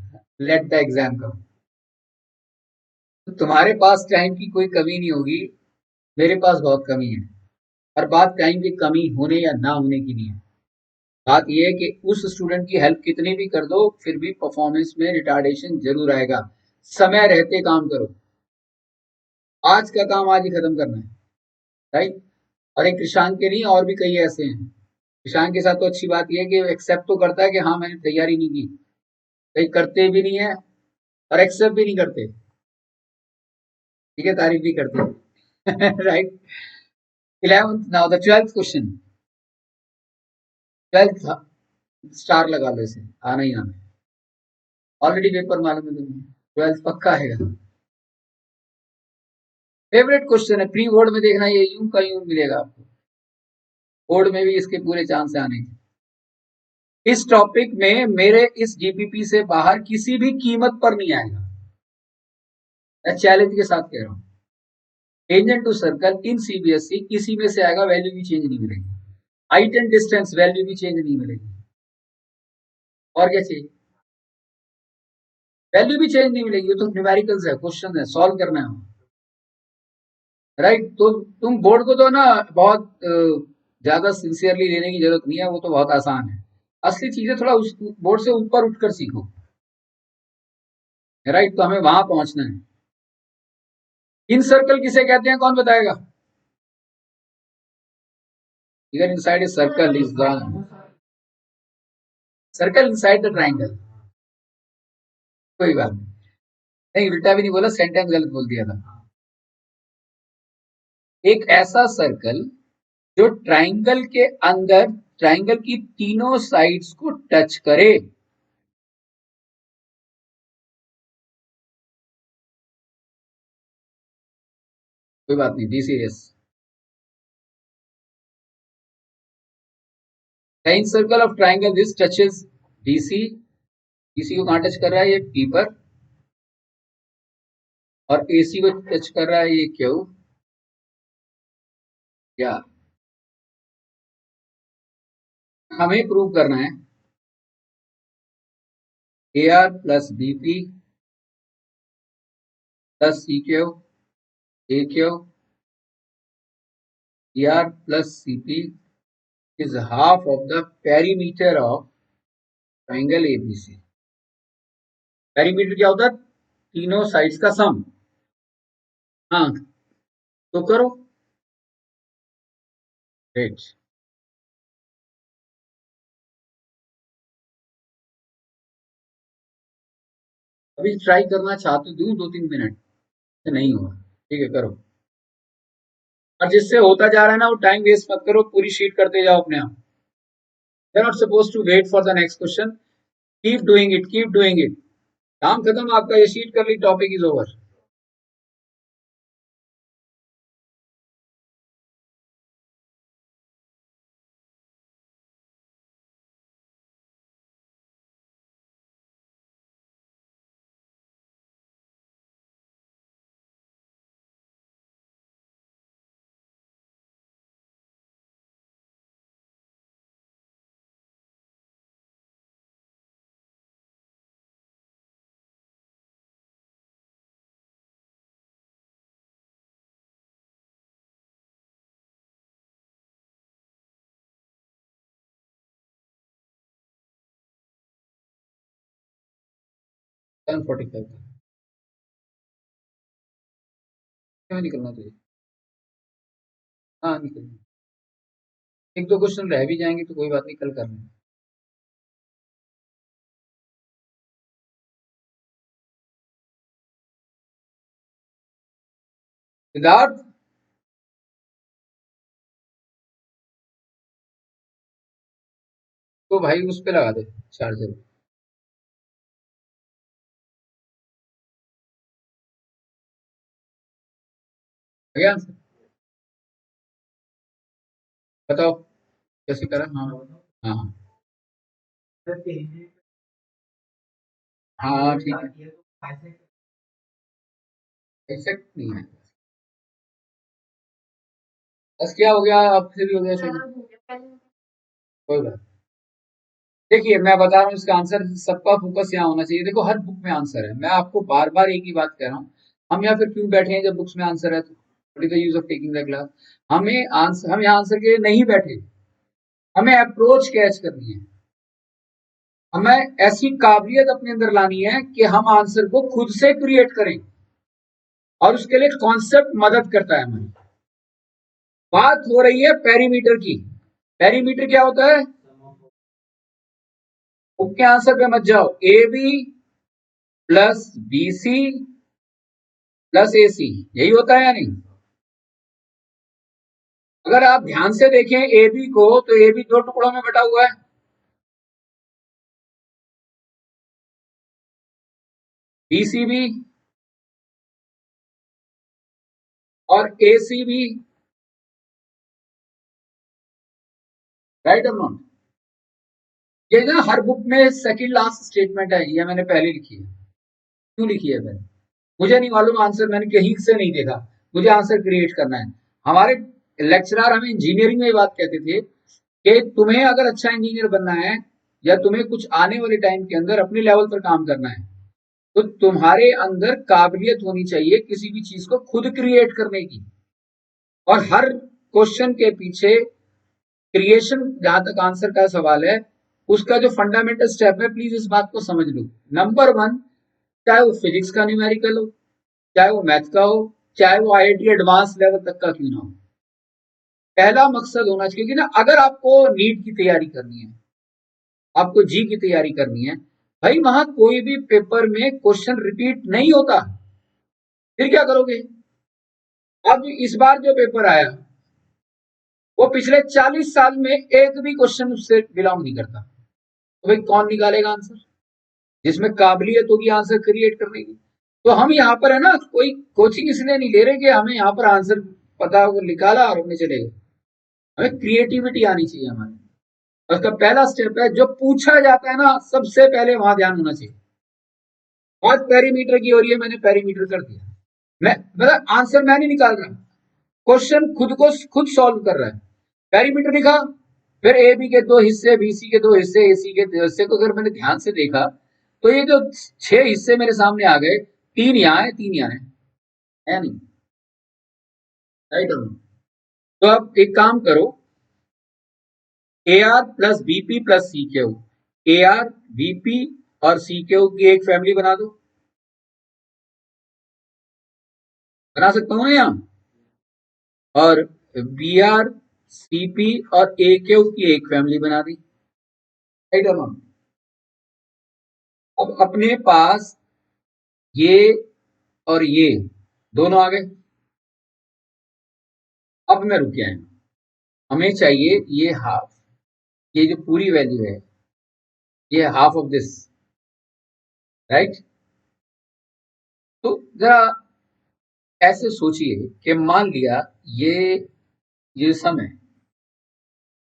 लेट द एग्जाम कम। तो तुम्हारे पास टाइम की कोई कमी नहीं होगी, मेरे पास बहुत कमी है। और बात टाइम की कमी होने या ना होने की नहीं है, बात यह है कि उस स्टूडेंट की हेल्प कितनी भी कर दो फिर भी परफॉर्मेंस में रिटार्डेशन जरूर आएगा। समय रहते काम करो, आज का काम आज ही खत्म करना है। राइट? और एक कृषांक के नहीं, और भी कई ऐसे हैं। कृषांक के साथ तो अच्छी बात यह है कि एक्सेप्ट तो करता है कि हाँ मैंने तैयारी नहीं की, कई करते भी नहीं है और एक्सेप्ट भी नहीं करते। ठीक है? तारीफ भी करते हैं। Right? 11th now the 12th question. 12th star लगा लो, इसे आना ही आना है। ऑलरेडी पेपर मालूम है तुम्हें, 12th पक्का है। फेवरेट क्वेश्चन है, प्री बोर्ड में देखना, ये यूं का यूं मिलेगा आपको, बोर्ड में भी इसके पूरे चांस है आने के। इस टॉपिक में मेरे इस जीपीपी से बाहर किसी भी कीमत पर नहीं आएगा, मैं चैलेंज के साथ कह रहा हूँ। Tangent to circle in CBSE किसी में से आएगा, वैल्यू भी चेंज नहीं मिलेगी। हाइट एंड डिस्टेंस वैल्यू भी चेंज नहीं मिलेगी। और क्या चाहिए? वैल्यू भी चेंज नहीं मिलेगी, ये तो न्यूमेरिकल्स है, क्वेश्चन है, सॉल्व करना है। राइट? तो तुम बोर्ड को तो ना बहुत ज्यादा सिंसियरली लेने की जरूरत नहीं है, वो तो बहुत आसान है। असली चीजें थोड़ा उस बोर्ड से ऊपर उठकर सीखो। राइट? तो हमें वहां पहुंचना है। इन सर्कल किसे कहते हैं, कौन बताएगा? इधर inside a circle is the circle inside the triangle. कोई बात नहीं, नहीं उल्टा भी नहीं बोला, सेंटेंस गलत बोल दिया था। एक ऐसा सर्कल जो ट्राइंगल के अंदर ट्राइंगल की तीनों साइड्स को टच करे। कोई बात नहीं, be serious. In circle of triangle this touches BC, BC को कहां टच कर रहा है? ये पी पर। और एसी को टच कर रहा है ये क्यू। या हमें प्रूव करना है A R plus B P plus C Q A Q A R plus C P is half of the perimeter of triangle ABC. Perimeter क्या होता है? तीनों साइड्स का सम। हाँ, तो करो। ग्रेट। अभी ट्राई करना चाहते दूं 2-3 मिनट से नहीं हुआ। ठीक है, करो। और जिससे होता जा रहा है ना, वो टाइम वेस्ट मत करो, पूरी शीट करते जाओ अपने आप। You are not suppose to wait for the next question. Keep doing it, keep doing it. काम खत्म आपका, ये शीट कर ली, टॉपिक इज ओवर। 10:45 क्यों निकलना चाहिए? हाँ, निकल। एक दो क्वेश्चन रह भी जाएंगे तो कोई बात नहीं, कल कर लेंगे। सिद्धार्थ, तो भाई उस पे लगा दे चार्जर। आ गया आंसर? बताओ कैसे करा। हाँ हाँ हाँ। हाँ ठीक है, एक्सेप्ट नहीं है। बस क्या हो गया, आपसे भी हो गया शुरू। कोई बात। देखिए मैं बता रहा हूँ इसका आंसर, सबका फोकस यहाँ होना चाहिए। देखो हर बुक में आंसर है, मैं आपको बार बार एक ही बात कह रहा हूँ। हम यहाँ फिर क्यों बैठे हैं जब बुक्स में आंसर है तो? What is the use of taking the class? हमें आंसर, हम यहाँ आंसर के लिए नहीं बैठे, हमें अप्रोच कैच करनी है। हमें ऐसी काबिलियत अपने अंदर लानी है कि हम आंसर को खुद से क्रिएट करें, और उसके लिए कॉन्सेप्ट मदद करता है हमें। बात हो रही है पेरीमीटर की। पेरीमीटर क्या होता है? बुक के आंसर पे मत जाओ। A B plus B C plus A C, यही होता है या नहीं? अगर आप ध्यान से देखें ए बी को, तो ए बी दो टुकड़ों में बटा हुआ है, बी सी भी और ए सी भी। राइट और नॉट? ये ना हर बुक में सेकंड लास्ट स्टेटमेंट है, ये मैंने पहले लिखी है। क्यों लिखी है मैंने? मुझे नहीं मालूम आंसर, मैंने कहीं से नहीं देखा। मुझे आंसर क्रिएट करना है। हमारे लेक्चरर हमें इंजीनियरिंग में ये बात कहते थे कि तुम्हें अगर अच्छा इंजीनियर बनना है, या तुम्हें कुछ आने वाले टाइम के अंदर अपने लेवल पर काम करना है, तो तुम्हारे अंदर काबिलियत होनी चाहिए किसी भी चीज को खुद क्रिएट करने की। और हर क्वेश्चन के पीछे क्रिएशन, जहां तक आंसर का सवाल है, उसका जो फंडामेंटल स्टेप है, प्लीज इस बात को समझ लो। नंबर वन, चाहे वो फिजिक्स का न्यूमेरिकल हो, चाहे वो मैथ का हो, चाहे वो आईआईटी एडवांस लेवल तक का क्यों ना हो, पहला मकसद होना चाहिए कि ना, अगर आपको नीट की तैयारी करनी है, आपको जी की तैयारी करनी है, भाई वहां कोई भी पेपर में क्वेश्चन रिपीट नहीं होता। फिर क्या करोगे? अब इस बार जो पेपर आया, वो पिछले 40 साल में एक भी क्वेश्चन उससे बिलोंग नहीं करता। तो भाई कौन निकालेगा आंसर, जिसमें काबिलियत होगी आंसर क्रिएट करने की? तो हम यहाँ पर है ना, कोई कोचिंग इसलिए नहीं ले रहे कि हमें यहाँ पर आंसर पता, वो निकाला और हमने चले गए। हमें क्रिएटिविटी आनी चाहिए हमारे। उसका पहला स्टेप है, जो पूछा जाता है ना, सबसे पहले वहां ध्यान होना चाहिए। आज पेरीमीटर की हो रही है, मैंने पेरीमीटर कर दिया। मैं मतलब आंसर मैं नहीं निकाल रहा, क्वेश्चन खुद को खुद सॉल्व कर रहा है। पेरीमीटर लिखा, फिर ए बी के दो हिस्से, बी सी के दो हिस्से, ए सी के दो हिस्से को अगर मैंने ध्यान से देखा, तो ये जो 6 हिस्से मेरे सामने आ गए, 3 यहाँ है, 3 यहाँ है नहीं? राइट और नो? तो अब एक काम करो, A R plus BP plus C Q, A R BP और सी क्यू की एक फैमिली बना दो। बना सकता हूँ ना यहाँ? और बी आर सी पी और ए क्यू की एक फैमिली बना दी। राइट और नॉट? अब अपने पास ये और ये दोनों आ गए। अब मैं रुक गया हूं, हमें चाहिए ये हाफ, ये जो पूरी वैल्यू है ये हाफ ऑफ दिस, राइट। तो जरा ऐसे सोचिए कि मान लिया ये सम है,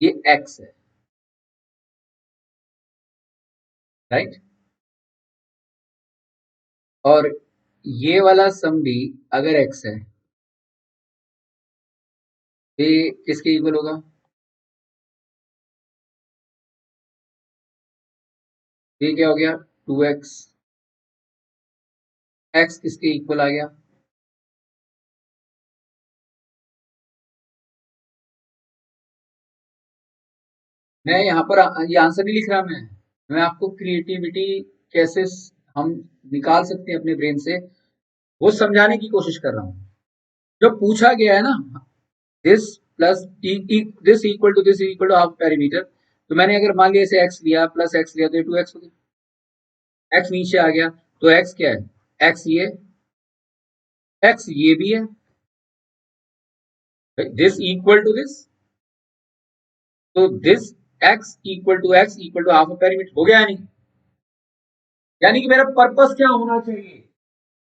ये एक्स है, राइट। और ये वाला सम भी अगर एक्स है, ये किसके इक्वल होगा? ये क्या हो गया? 2x। एक्स किसके इक्वल आ गया? मैं यहाँ पर ये आंसर नहीं लिख रहा, मैं आपको क्रिएटिविटी कैसे हम निकाल सकते हैं अपने ब्रेन से, वो समझाने की कोशिश कर रहा हूँ। जो पूछा गया है ना, this plus this equal to this equal to half perimeter, तो मैंने अगर मान लिया इसे एक्स लिया प्लस एक्स लिया तो ये 2x हो गया। एक्स नीचे आ गया तो एक्स क्या है? एक्स ये भी है, दिस इक्वल टू दिस, तो this x equal to half perimeter हो गया नहीं? यानी कि मेरा पर्पस क्या होना चाहिए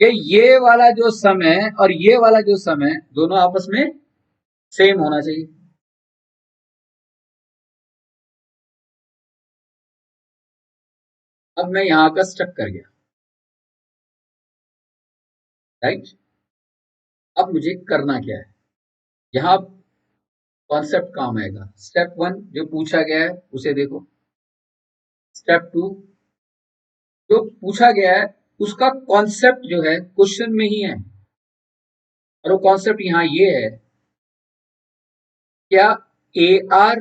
कि ये वाला जो सम है और ये वाला जो सम है दोनों आपस में सेम होना चाहिए। अब मैं यहां का स्टक कर गया, राइट। अब मुझे करना क्या है? यहां कॉन्सेप्ट काम आएगा। स्टेप वन जो पूछा गया है उसे देखो, स्टेप टू जो पूछा गया है उसका कॉन्सेप्ट जो है क्वेश्चन में ही है, और वो कॉन्सेप्ट यहां ये है, क्या ए आर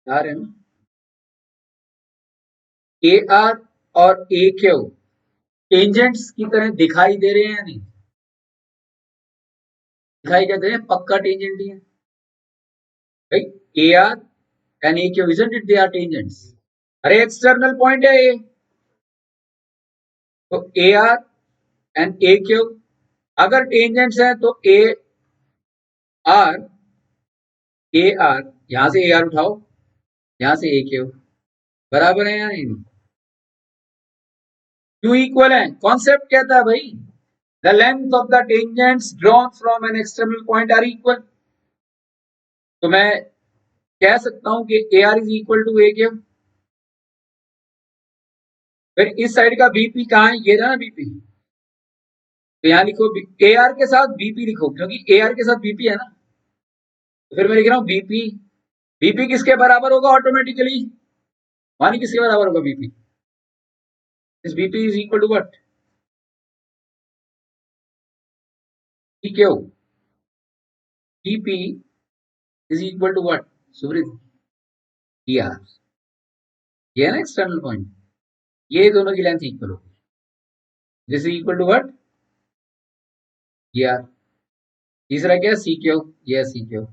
आर है ना, ए आर और ए क्यू टेंजेंट्स की तरह दिखाई दे रहे हैं या नहीं? दिखाई क्या दे रहे हैं? पक्का टेंजेंट ही है भाई। A R and A Q, isn't it, they are tangents. अरे एक्सटर्नल पॉइंट है ये, तो A R and A Q अगर टेंजेंट्स है तो आर ए आर, यहां से ए आर उठाओ, यहां से ए क्यू बराबर है या नहीं? क्यों इक्वल है? कॉन्सेप्ट कहता है भाई, the length of the tangents drawn from an external point are equal. तो मैं कह सकता हूं कि A R is equal to A Q. फिर इस साइड का बीपी कहां है? ये रहा ना बीपी, तो यहां लिखो ए आर के साथ बीपी लिखो, क्योंकि ए आर के साथ बीपी है ना। तो फिर मैं लिख रहा हूं बीपी, बीपी किसके बराबर होगा ऑटोमेटिकली? मानी किसके बराबर होगा बीपी? इस BP is equal to what? Q. BP is equal to what Subreet? E R. ये है ना एक्सटर्नल पॉइंट, ये दोनों की लेंथ इक्वल होगी। This is equal to what? E R. तीसरा क्या? C Q. ये सी क्यू।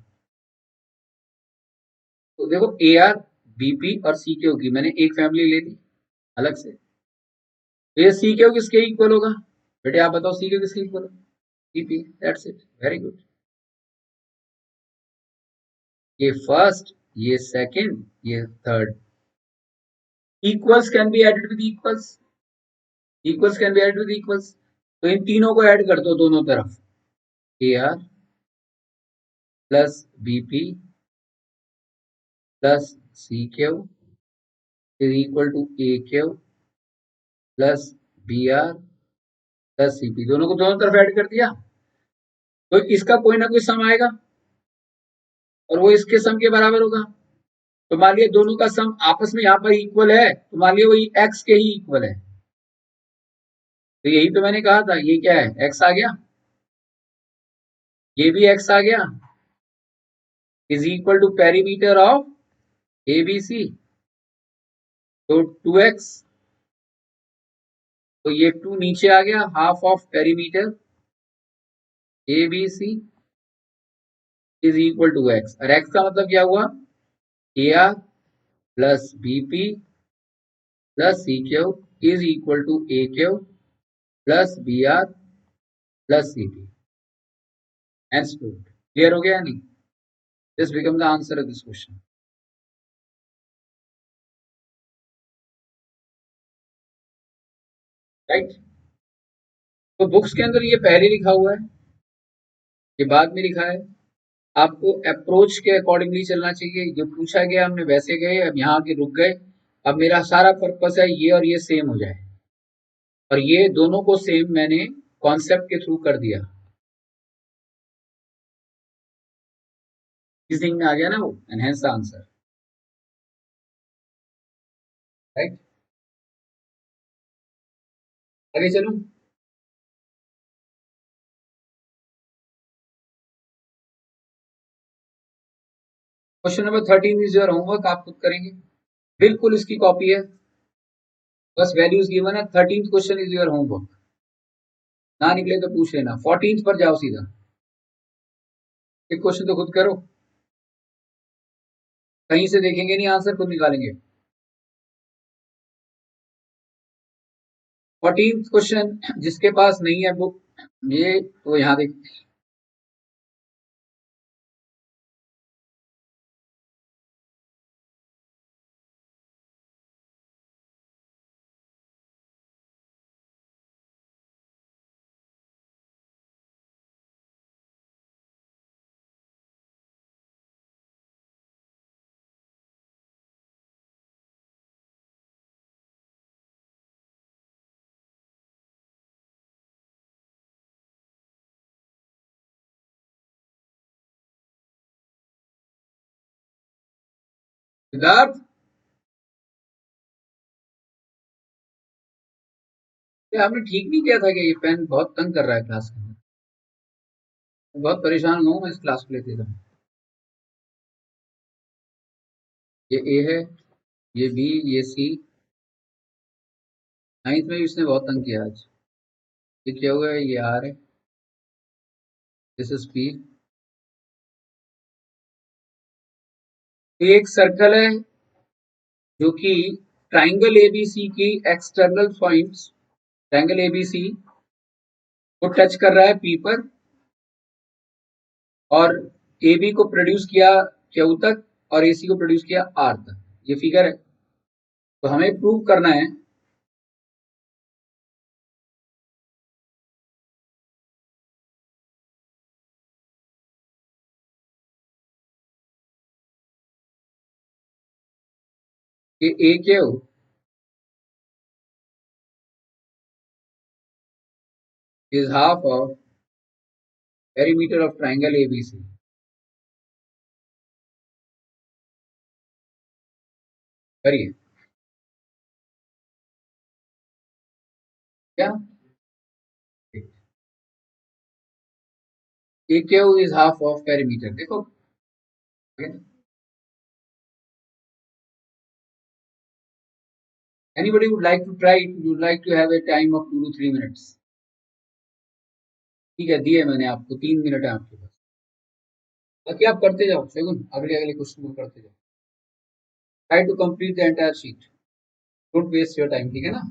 तो देखो ए आर, बीपी और सी क्यू की मैंने एक फैमिली ले ली अलग से, तो ये सी क्यू किसके इक्वल होगा? बेटे आप बताओ सी क्यू किसके इक्वल होगा? BP, that's it, very good. ये फर्स्ट, ये सेकंड, ये third. Equals can be added with equals, equals can be added with equals, तो इन तीनों को ऐड कर दो दोनों तरफ। A R plus BP plus C Q is equal to A Q plus B R plus CP, दोनों को दोनों तरफ ऐड कर दिया, तो इसका कोई ना कोई सम आएगा और वो इसके सम के बराबर होगा। तो मान लिया दोनों का सम आपस में यहाँ पर इक्वल है, तो मान लिया वही एक्स के ही इक्वल है। तो यही तो मैंने कहा था, ये क्या है? एक्स आ गया, ये भी एक्स आ गया, is equal to perimeter of A B C, तो 2x, तो ये 2 नीचे आ गया, half of perimeter A B C is equal to x, और एक्स का मतलब क्या हुआ? A R plus BP plus C Q is equal to A Q plus B R plus C P and proved. Clear हो गया या नहीं? This become the answer of this question. Right. तो बुक्स के अंदर ये पहले लिखा हुआ है, ये बाद में लिखा है। आपको अप्रोच के अकॉर्डिंगली चलना चाहिए। जो पूछा गया हमने वैसे गए, अब यहाँ के रुक गए। अब मेरा सारा पर्पस है ये और ये सेम हो जाए, और ये दोनों को सेम मैंने कॉन्सेप्ट के थ्रू कर दिया। रीजनिंग में आ गया ना वो, एनहेंस द आंसर। राइट। आगे चलूं। Question number 13 is your homework, आप खुद करेंगे, बिल्कुल इसकी कॉपी है, बस वैल्यूज गिवन है। 13th question is your homework. ना निकले तो पूछ लेना। 14th पर जाओ सीधा, एक क्वेश्चन तो खुद करो, कहीं से देखेंगे नहीं, आंसर खुद निकालेंगे। 14th क्वेश्चन जिसके पास नहीं है बुक, ये तो यहाँ देख। सिद्धार्थ, ये आपने ठीक नहीं किया था कि ये पेन बहुत तंग कर रहा है क्लास में। बहुत परेशान हूँ मैं इस क्लास को लेते समय। ये ए है, ये बी, ये सी। 9th में भी इसने बहुत तंग किया आज। ये क्या हुआ है, ये आर है, दिस इज पी। ये एक सर्कल है जो कि ट्राइंगल एबीसी की एक्सटर्नल पॉइंट्स, ट्राइंगल एबीसी को टच कर रहा है पी पर, और ए बी को प्रोड्यूस किया क्यू तक, और ए सी को प्रोड्यूस किया आर तक। ये फिगर है। तो हमें प्रूव करना है कि A Q is half of perimeter of triangle ABC. करिए क्या, A Q is half of perimeter, देखो। Anybody would like to try it? Would like to have a time of 2 to 3 minutes? ठीक है, दिए मैंने आपको, 3 मिनट है आपके पास। बाकी आप करते जाओ शगुन, अगले अगले क्वेश्चन को करते जाओ। Try to complete the entire sheet, don't waste your time, ठीक है ना?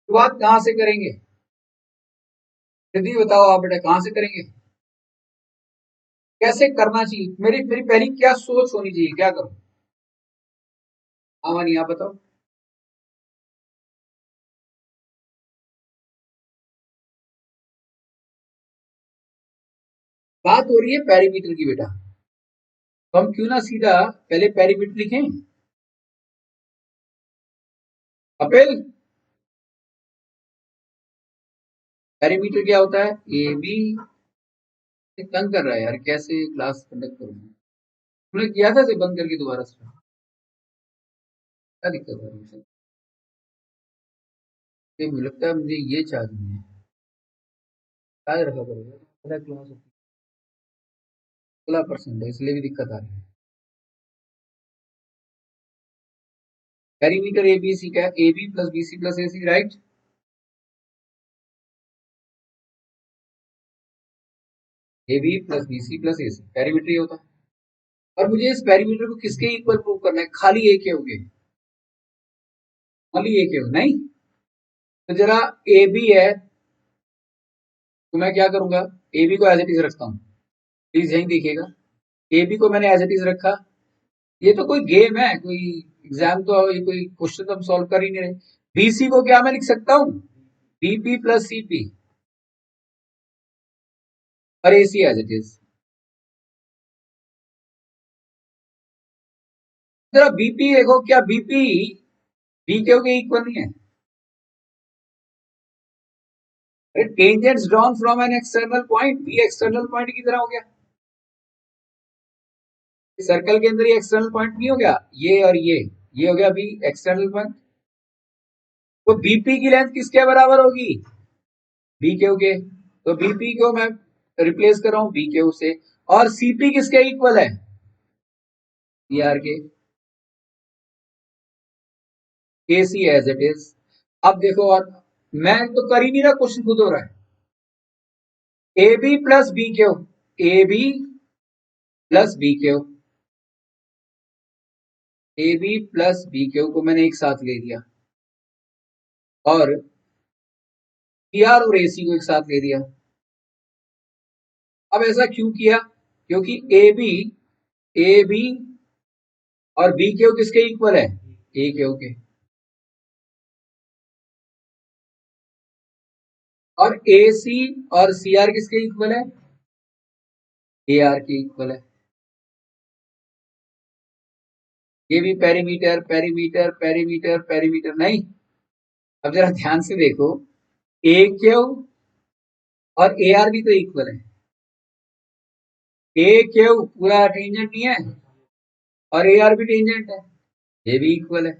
शुरुआत कहाँ से करेंगे? यदि बताओ आप बेटा, कहाँ से करेंगे? कैसे करना चाहिए? मेरी मेरी पहली क्या सोच होनी चाहिए, क्या करूं? हाँ मानी, आप बताओ। बात हो रही है पेरीमीटर की बेटा, तो हम क्यों ना सीधा पहले पेरीमीटर लिखें। अपेल, पेरीमीटर क्या होता है? A B. तंग कर रहा है यार, कैसे क्लास कंडक्ट करूंगा? तुमने किया था इसे बंद करके दोबारा से? क्या दिक्कत है? मुझे लगता है मुझे ये चाहिए। शायद रखा करोगे अलग क्लास होती है 16% है इसलिए भी दिक्कत आ रही है। पेरीमीटर ए बी सी का A B plus B C plus A C, right. A B plus B C plus A C perimeter ही होता है। और मुझे इस पेरीमीटर को किसके इक्वल प्रूव करना है, खाली ए के हो गए, खाली ए के हो नहीं। तो जरा ए बी है तो मैं क्या करूंगा, ए बी को एज इट इज रखता हूँ, प्लीज यही देखिएगा। ए बी को मैंने एज इट इज रखा। ये तो कोई गेम है, कोई एग्जाम तो ये कोई क्वेश्चन तो हम सॉल्व कर ही नहीं रहे। बीसी को क्या मैं लिख सकता हूँ, बीपी प्लस सीपी और एसी एज इट इज। जरा बीपी देखो, क्या बीपी बी के इक्वल नहीं है। Tangents drawn from an external point, B external point की तरह हो गया। सर्कल के अंदर ये एक्सटर्नल पॉइंट नहीं हो गया, ये और ये हो गया बी एक्सटर्नल पॉइंट। तो बीपी की लेंथ किसके बराबर होगी, बी क्यू के। तो बीपी को मैं रिप्लेस कर रहा हूं बी क्यू से। और सीपी किसके इक्वल है, सी आर के, ए सी एज इट इज। अब देखो, और मैं तो कर ही नहीं रहा, क्वेश्चन खुद हो रहा है। A B plus B Q, A B plus B Q, A B plus B Q को मैंने एक साथ ले लिया और सी आर और ए सी को एक साथ ले लिया। अब ऐसा क्यों किया, क्योंकि ए बी और बी क्यू किसके इक्वल है, ए क्यू के। और ए सी और सी आर किसके इक्वल है, ए आर के इक्वल है। ये भी पेरीमीटर पेरीमीटर पेरीमीटर पेरीमीटर नहीं। अब जरा ध्यान से देखो, ए क्यू और ए आर भी तो इक्वल है। ए क्यू पूरा टेंजेंट नहीं है और ए आर भी टेंजेंट है, ये भी इक्वल है।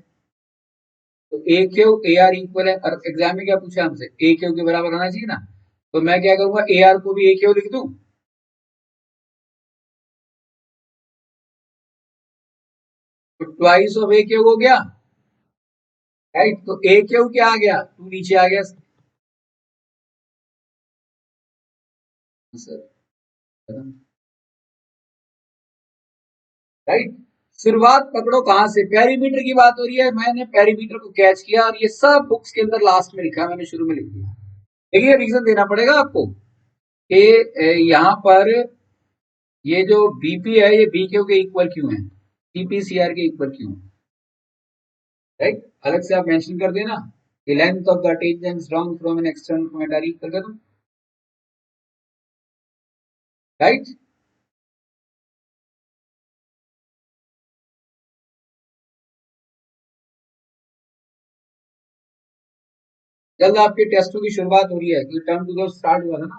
तो ए क्यू ए आर इक्वल है। और एग्जाम में क्या पूछा हमसे, ए क्यू के बराबर होना चाहिए ना। तो मैं क्या करूंगा, ए आर को भी ए क्यू लिख दूं, तो ट्वाइस ऑफ ए क्यू हो गया, राइट। तो ए क्यू क्या आ गया, टू नीचे आ गया सर, राइट। शुरुआत पकड़ो कहां से, पेरीमीटर की बात हो रही है, मैंने पेरीमीटर को कैच किया और ये सब बुक्स के अंदर लास्ट में लिखा है, मैंने शुरू में लिख दिया। देखिए रीजन देना पड़ेगा आपको कि यहाँ पर ये जो बीपी है ये बी क्यू के इक्वल क्यों है, सीपी सी आर के इक्वल क्यों है, राइट। अलग से आप मेंशन कर देना, the length of the tangents drawn from an external point are equal कर दो, राइट। जल्द आपके टेस्टों की शुरुआत हो रही है क्योंकि टर्म टू स्टार्ट हुआ था ना।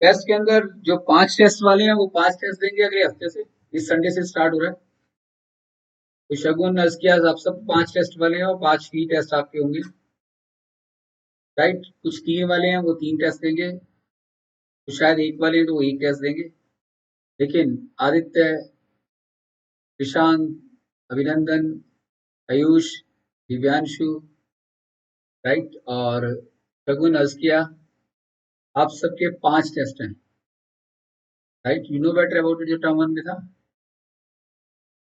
टेस्ट के अंदर जो 5 टेस्ट वाले हैं वो 5 टेस्ट देंगे अगले हफ्ते से, इस संडे से स्टार्ट हो रहा है। तो शगुन नजकिया आप सब 5 टेस्ट वाले हैं और 5 ही टेस्ट आपके होंगे, राइट। कुछ 3 वाले हैं वो 3 टेस्ट देंगे, कुछ शायद 1 वाले हैं तो वो 1 टेस्ट देंगे। लेकिन आदित्य, प्रशांत, अभिनंदन, आयुष, दिव्यांशु, राइट, और शगुन अजकिया, आप सबके 5 टेस्ट हैं, right. You know better about it जो टर्म 1 में था,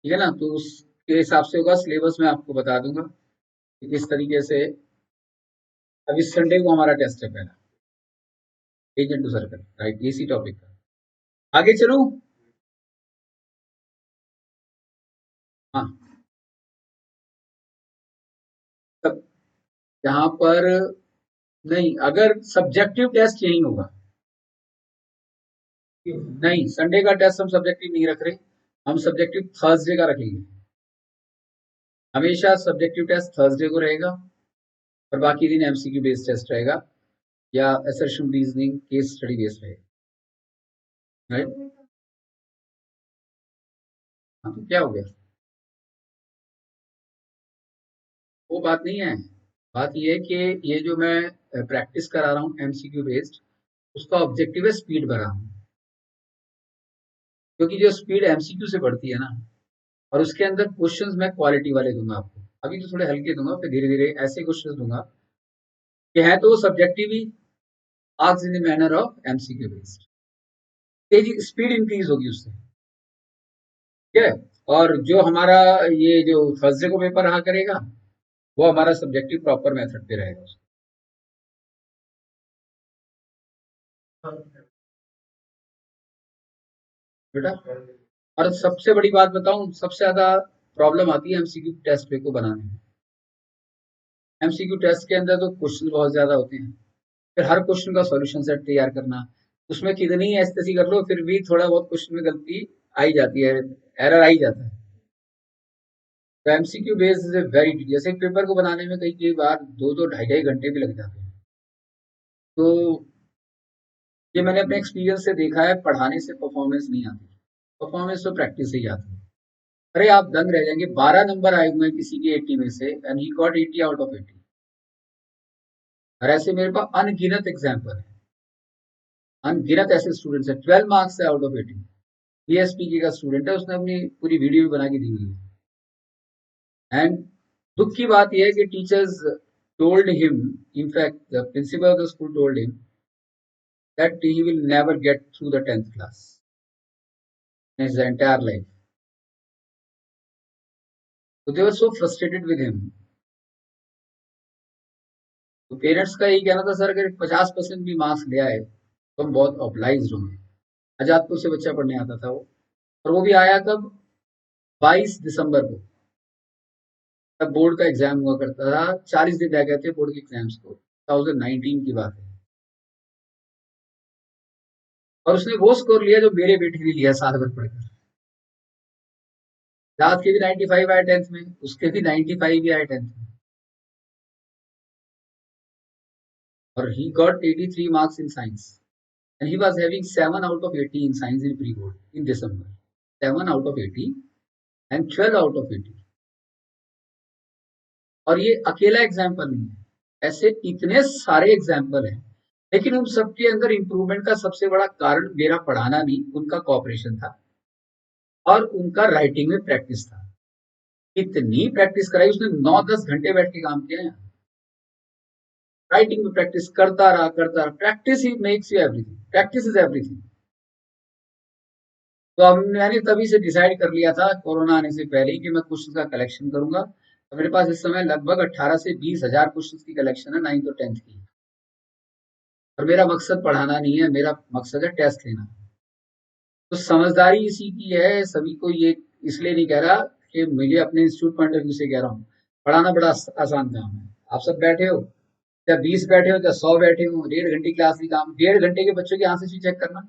ठीक है ना। तो उसके हिसाब से होगा, सिलेबस में आपको बता दूंगा कि किस तरीके से। अब इस संडे को हमारा टेस्ट है पहला, एजेंट टू सर्कल, राइट, इसी टॉपिक का। आगे चलूं, हाँ। तब यहाँ पर नहीं, अगर सब्जेक्टिव टेस्ट यही होगा, नहीं संडे का टेस्ट हम सब्जेक्टिव नहीं रख रहे, हम सब्जेक्टिव थर्सडे का रखेंगे। हमेशा सब्जेक्टिव टेस्ट थर्सडे को रहेगा और बाकी दिन एमसीक्यू बेस्ड टेस्ट रहेगा या assertion reasoning case study based रहेगा, राइट। हाँ तो क्या हो गया, वो बात नहीं है। बात ये है कि ये जो मैं प्रैक्टिस करा रहा हूँ एमसीक्यू बेस्ड, उसका ऑब्जेक्टिव है स्पीड बढ़ाना, क्योंकि जो स्पीड एमसीक्यू से बढ़ती है ना, और उसके अंदर क्वेश्चंस मैं क्वालिटी वाले दूंगा आपको। अभी तो थोड़े हल्के दूंगा, फिर धीरे धीरे ऐसे क्वेश्चंस दूंगा कि है तो subjective he, asked in the manner of MCQ based. तेजी स्पीड इंक्रीज होगी उससे, ठीक है। और जो हमारा ये जो थर्सडे को पेपर रहा करेगा, वो हमारा सब्जेक्टिव प्रॉपर मेथड पे रहेगा बेटा। और सबसे बड़ी बात बताऊं, सबसे ज्यादा प्रॉब्लम आती है एमसीक्यू टेस्ट पे को बनाने में। एमसीक्यू टेस्ट के अंदर तो क्वेश्चन बहुत ज्यादा होते हैं, फिर हर क्वेश्चन का सॉल्यूशन सेट तैयार करना, उसमें कितनी ऐसी तैसी कर लो फिर भी थोड़ा बहुत क्वेश्चन में गलती आ ही जाती है, एरर आ ही जाता है। तो MCQ based is a very tedious, एक पेपर को बनाने में कई कई बार दो दो ढाई ढाई घंटे भी लग जाते हैं। तो ये मैंने अपने एक्सपीरियंस से देखा है, पढ़ाने से परफॉर्मेंस नहीं आती, परफॉर्मेंस तो प्रैक्टिस से ही आती है। अरे आप दंग रह जाएंगे, 12 नंबर आए हुए हैं किसी के 80 में से, and he got 80 out of 80। और ऐसे मेरे पास अनगिनत एग्जाम्पल है, अनगिनत ऐसे स्टूडेंट्स हैं, 12 मार्क्स है आउट ऑफ 80। बीएसपी का स्टूडेंट है, उसने अपनी पूरी वीडियो भी बना के दी हुई है। एंड दुख की बात यह है कि teachers told him, in fact the principle of the school told him that he will never get through the 10th class in his entire life. So they were so frustrated with him. तो parents का यही कहना था, sir अगर 50% भी marks ले आए तो हम बहुत ऑब्लाइज्ड होंगे। आजादपुर से बच्चा पढ़ने आता था वो, और वो भी आया कब, 22 दिसंबर को, तब बोर्ड का एग्जाम हुआ करता था। 40 दिन रह गए थे बोर्ड के एग्जाम्स को, 2019 की बात है। और उसने वो स्कोर लिया जो मेरे बेटे ने लिया साल भर पढ़कर। रात के भी 95 आए 10th में, उसके भी 95 ही आए 10th में, और he got 83 marks in science. And he was having 7 out of 80 in science in pre-board in December. 7 out of 80 and 12 out of 80. और ये अकेला एग्जाम्पल नहीं है, ऐसे इतने सारे एग्जाम्पल हैं। लेकिन उन सबके अंदर इंप्रूवमेंट का सबसे बड़ा कारण मेरा पढ़ाना नहीं, उनका कॉपरेशन था और उनका राइटिंग में प्रैक्टिस था। इतनी प्रैक्टिस कराई उसने, 9-10 घंटे बैठ के काम किया है। राइटिंग में प्रैक्टिस करता रहा करता रहा। Practice he makes you everything, practice is everything. तो अब मैंने तभी से डिसाइड कर लिया था कोरोना आने से पहले ही कि मैं क्वेश्चन का कलेक्शन करूंगा। तो मेरे पास इस समय लगभग 18 से 20 हजार क्वेश्चन की कलेक्शन है 9th और 10th की। और मेरा मकसद पढ़ाना नहीं है, मेरा मकसद है टेस्ट लेना। तो समझदारी इसी की है, सभी को ये इसलिए नहीं कह रहा कि मुझे अपने इंस्टीट्यूट पॉइंट ऑफ व्यू से कह रहा हूँ। पढ़ाना बड़ा आसान काम है। आप सब बैठे हो, चाहे 20 बैठे हो चाहे 100 बैठे हो, 1.5 घंटे क्लास की काम, 1.5 घंटे के बच्चों की आंसर शीट चेक करना।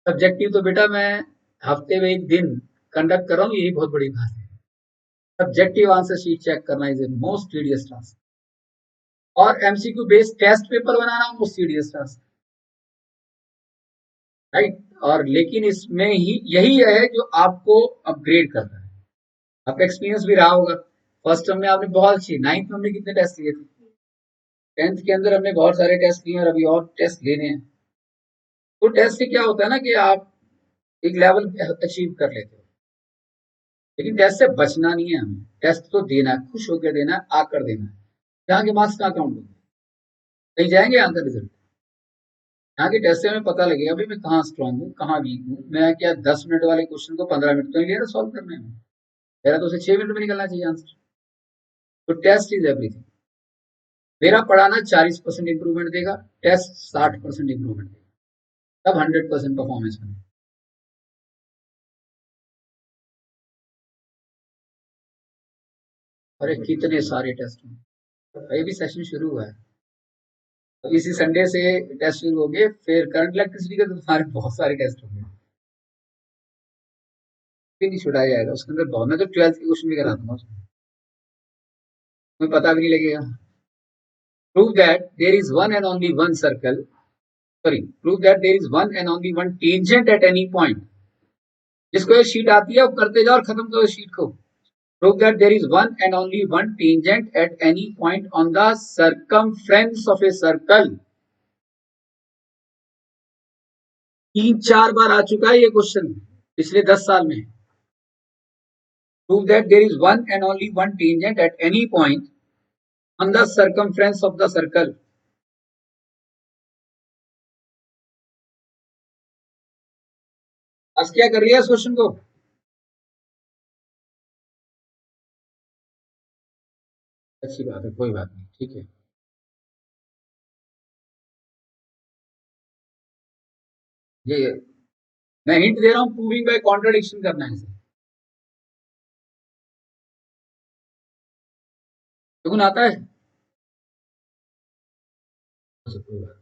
सब्जेक्टिव तो बेटा मैं हफ्ते में एक दिन कंडक्ट कर रहा हूँ, यही बहुत बड़ी बात है। सब्जेक्टिव आंसर शीट चेक करना is a most tedious task, और एमसीक्यू बेस्ड टेस्ट पेपर बनाना मोस्ट टीडियस टास्क, राइट। और लेकिन इसमें ही यही है जो आपको अपग्रेड करता है। आपका एक्सपीरियंस भी रहा होगा, फर्स्ट टर्म में आपने बहुत अच्छी, 9th में हमने कितने टेस्ट लिए थे, 10th के अंदर हमने बहुत सारे टेस्ट लिए और अभी और टेस्ट लेने हैं। तो टेस्ट से क्या होता है ना कि आप एक लेवल अचीव कर लेते हो, लेकिन टेस्ट से बचना नहीं है हमें। टेस्ट तो देना है, खुश होकर देना है, आकर देना है। यहाँ के मार्क्स कहाँ काउंट होंगे, कहीं जाएंगे यहाँ का रिजल्ट। यहाँ के टेस्ट से हमें पता लगेगा भाई मैं कहाँ स्ट्रांग हूँ कहाँ वीक हूँ। मैं क्या 10 मिनट वाले क्वेश्चन को 15 मिनट तो नहीं ले रहा सॉल्व करने में, मेरा तो उसे 6 मिनट में निकलना चाहिए आंसर। तो टेस्ट इज एवरीथिंग। मेरा पढ़ाना 40% इंप्रूवमेंट देगा, टेस्ट 60% इंप्रूवमेंट देगा, तब 100% परफॉर्मेंस बनेगा। अरे कितने सारे टेस्ट होंगे, अभी सेशन शुरू हुआ है। तो इसी संडे से टेस्ट शुरू हो गए, फिर करंट इलेक्ट्रिसिटी का तो तुम्हारे बहुत सारे टेस्ट होंगे, फिर नहीं छुड़ाया जाएगा उसके अंदर बहुत। मैं तो 12th के क्वेश्चन भी करा दूंगा उसमें, तुम्हें पता भी नहीं लगेगा। Prove that there is one and only one circle, sorry, prove that there is one and only one tangent at any point. जिसको ये शीट आती है वो करते जाओ और खत्म करो शीट को। Prove that there is one and only one tangent at any point on the circumference of a circle. 3-4 बार आ चुका है ये क्वेश्चन पिछले 10 साल में. Prove that there is one and only one tangent at any point on the circumference of the circle. आज क्या कर रही है इस क्वेश्चन को? अच्छी बात है, कोई बात नहीं, ठीक है. ये मैं हिंट दे रहा हूं, प्रूविंग बाय कॉन्ट्राडिक्शन करना है इसे. तुमको आता है? अच्छा, कोई बात.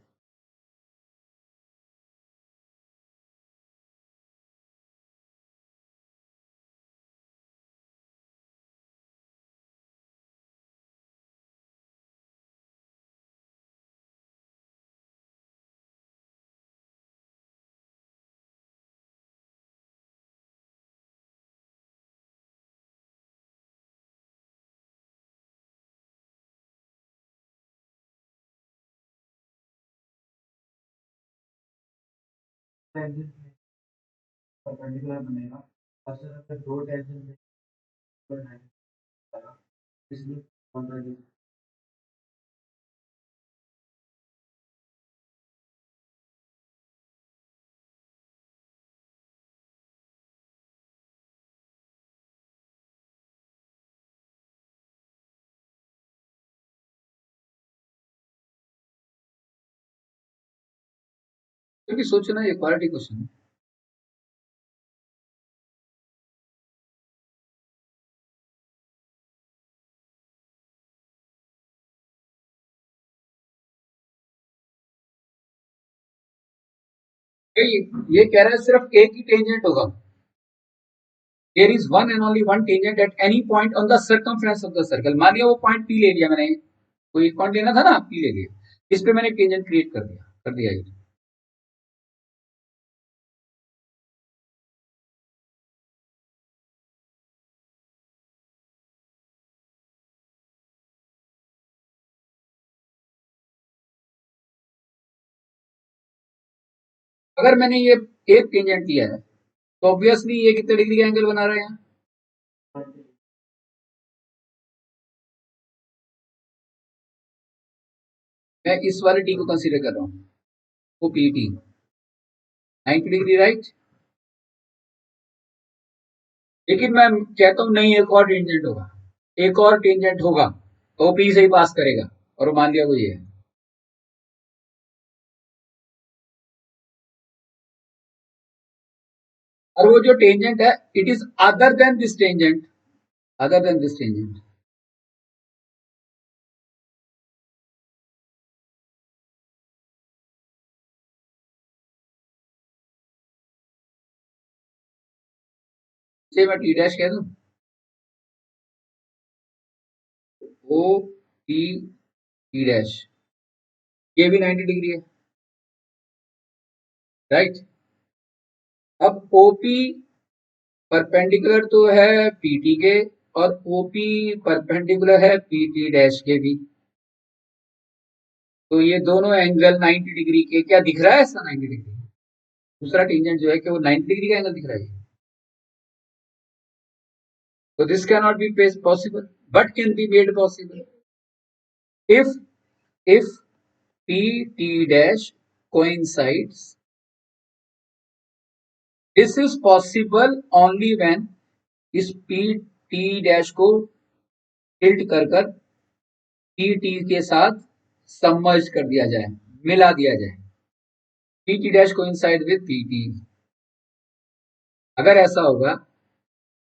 क्योंकि सोचो ना, ये क्वालिटी क्वेश्चन है. ये कह रहा है सिर्फ एक ही टेंजेंट होगा. There is one and only one tangent at any point on the circumference of the circle. मान लिया वो पॉइंट पी ले लिया मैंने, कोई पॉइंट लेना था ना, पी ले लिया, इस पे मैंने टेंजेंट क्रिएट कर दिया ये. अगर मैंने ये एक टेंजेंट लिया है तो ऑब्वियसली ये कितने डिग्री का एंगल बना रहे हैं? मैं इस वाले टी को कंसीडर कर रहा हूँ, वो पी टी 90 डिग्री, राइट. लेकिन मैं कहता हूँ नहीं, एक और टेंजेंट होगा, एक और टेंजेंट होगा तो पी से ही पास करेगा, और मान लिया वो ये है. और वो जो टेंजेंट है, it is other than this tangent, other than this tangent. से मैं टी डैश कह दूं, ओ टी टी डैश, ये भी 90 डिग्री है, राइट. अब ओपी परपेंडिकुलर तो है पीटी के, और ओपी परपेंडिकुलर है पीटी डैश के भी. तो ये दोनों एंगल 90 डिग्री के, क्या दिख रहा है ऐसा 90 डिग्री? दूसरा टेंजेंट जो है कि वो 90 डिग्री का एंगल दिख रहा है. तो this can not be possible, but can be made possible if if pt dash coincides. This is possible only when इस pt dash को टिल्ट कर कर pt के साथ सबमर्ज कर दिया जाए, मिला दिया जाए. pt dash coincide with pt. अगर ऐसा होगा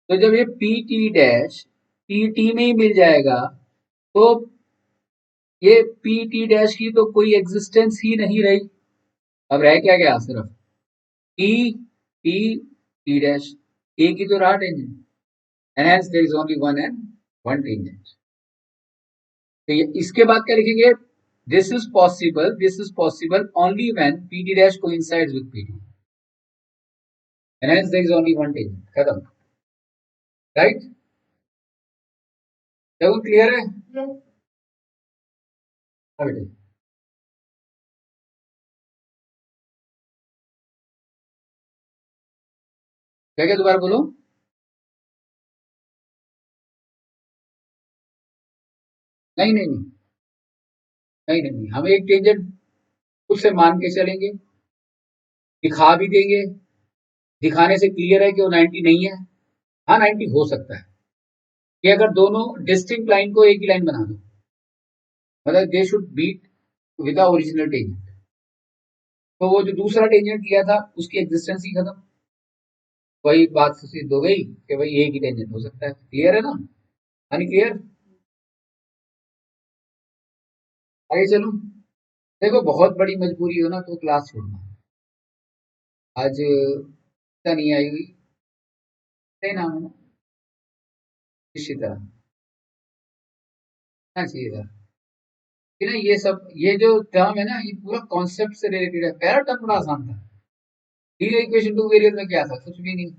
तो जब ये pt dash pt में ही मिल जाएगा तो ये pt dash की तो कोई एग्जिस्टेंस ही नहीं रही. अब रह क्या गया? सिर्फ टी टी टी डैश, एक ही तो रहा tangent, and hence there is only one and one tangent. तो ये इसके बाद क्या लिखेंगे? This is possible only when P T dash coincides with P T, and hence there is only one tangent. खत्म, राइट. क्या वो क्लियर है? हाँ बेटे। क्या क्या दोबारा बोलो। नहीं नहीं नहीं, नहीं नहीं नहीं, हम एक टेंजेंट खुद से मान के चलेंगे, दिखा भी देंगे, दिखाने से क्लियर है कि वो 90 नहीं है। हाँ 90 हो सकता है कि अगर दोनों डिस्टिंक्ट लाइन को एक ही लाइन बना दो, मतलब they should beat with the original tangent, तो वो जो दूसरा टेंजेंट लिया था उसकी एग्जिस्टेंस ही खत्म। वही बात सिद्ध हो गई कि भाई एक ही टेंजेंट हो सकता है। क्लियर है ना? यानी क्लियर। आगे चलो। देखो बहुत बड़ी मजबूरी हो ना तो क्लास छोड़ना। आज इतना नहीं आई हुई, सही नाम है ना, इसी तरह ना चाहिए था कि ना ये सब, ये जो टर्म है ना ये पूरा कॉन्सेप्ट से रिलेटेड है। पहला टर्म बड़ा आसान था, लीनियर इक्वेशन टू वेरिएबल में क्या था? कुछ भी नहीं।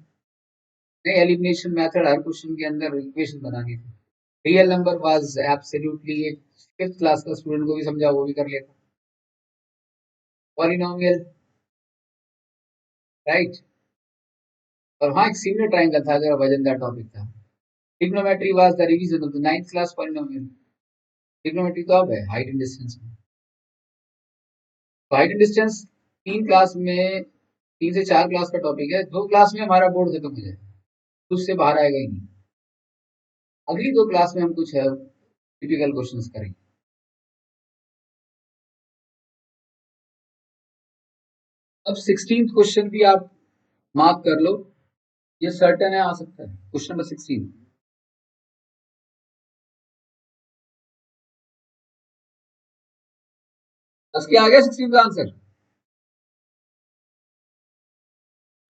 नहीं, एलिमिनेशन मेथड, हर क्वेश्चन के अंदर इक्वेशन बनानी थी। रियल नंबर वाज एब्सोल्युटली, एक फिफ्थ क्लास का स्टूडेंट को भी समझा वो भी कर लेता। Polynomial, right. और हाँ एक सिमिलर ट्रायंगल था, जरा वजनदार टॉपिक था। Trigonometry was the revision of the ninth class polynomial. Trigonometry तो अब है हाइट एंड डिस्टेंस में। तो हाइट एंड डिस्टेंस 3 क्लास में, 3 से 4 क्लास का टॉपिक है। 2 क्लास में हमारा बोर्ड खत्म हो जाए, उससे बाहर आएगा ही नहीं। अगली 2 क्लास में हम कुछ टिपिकल क्वेश्चंस करेंगे। अब 16th क्वेश्चन भी आप मार्क कर लो, ये सर्टेन है आ सकता है। Question number 16। उसके आगे 16 का आंसर।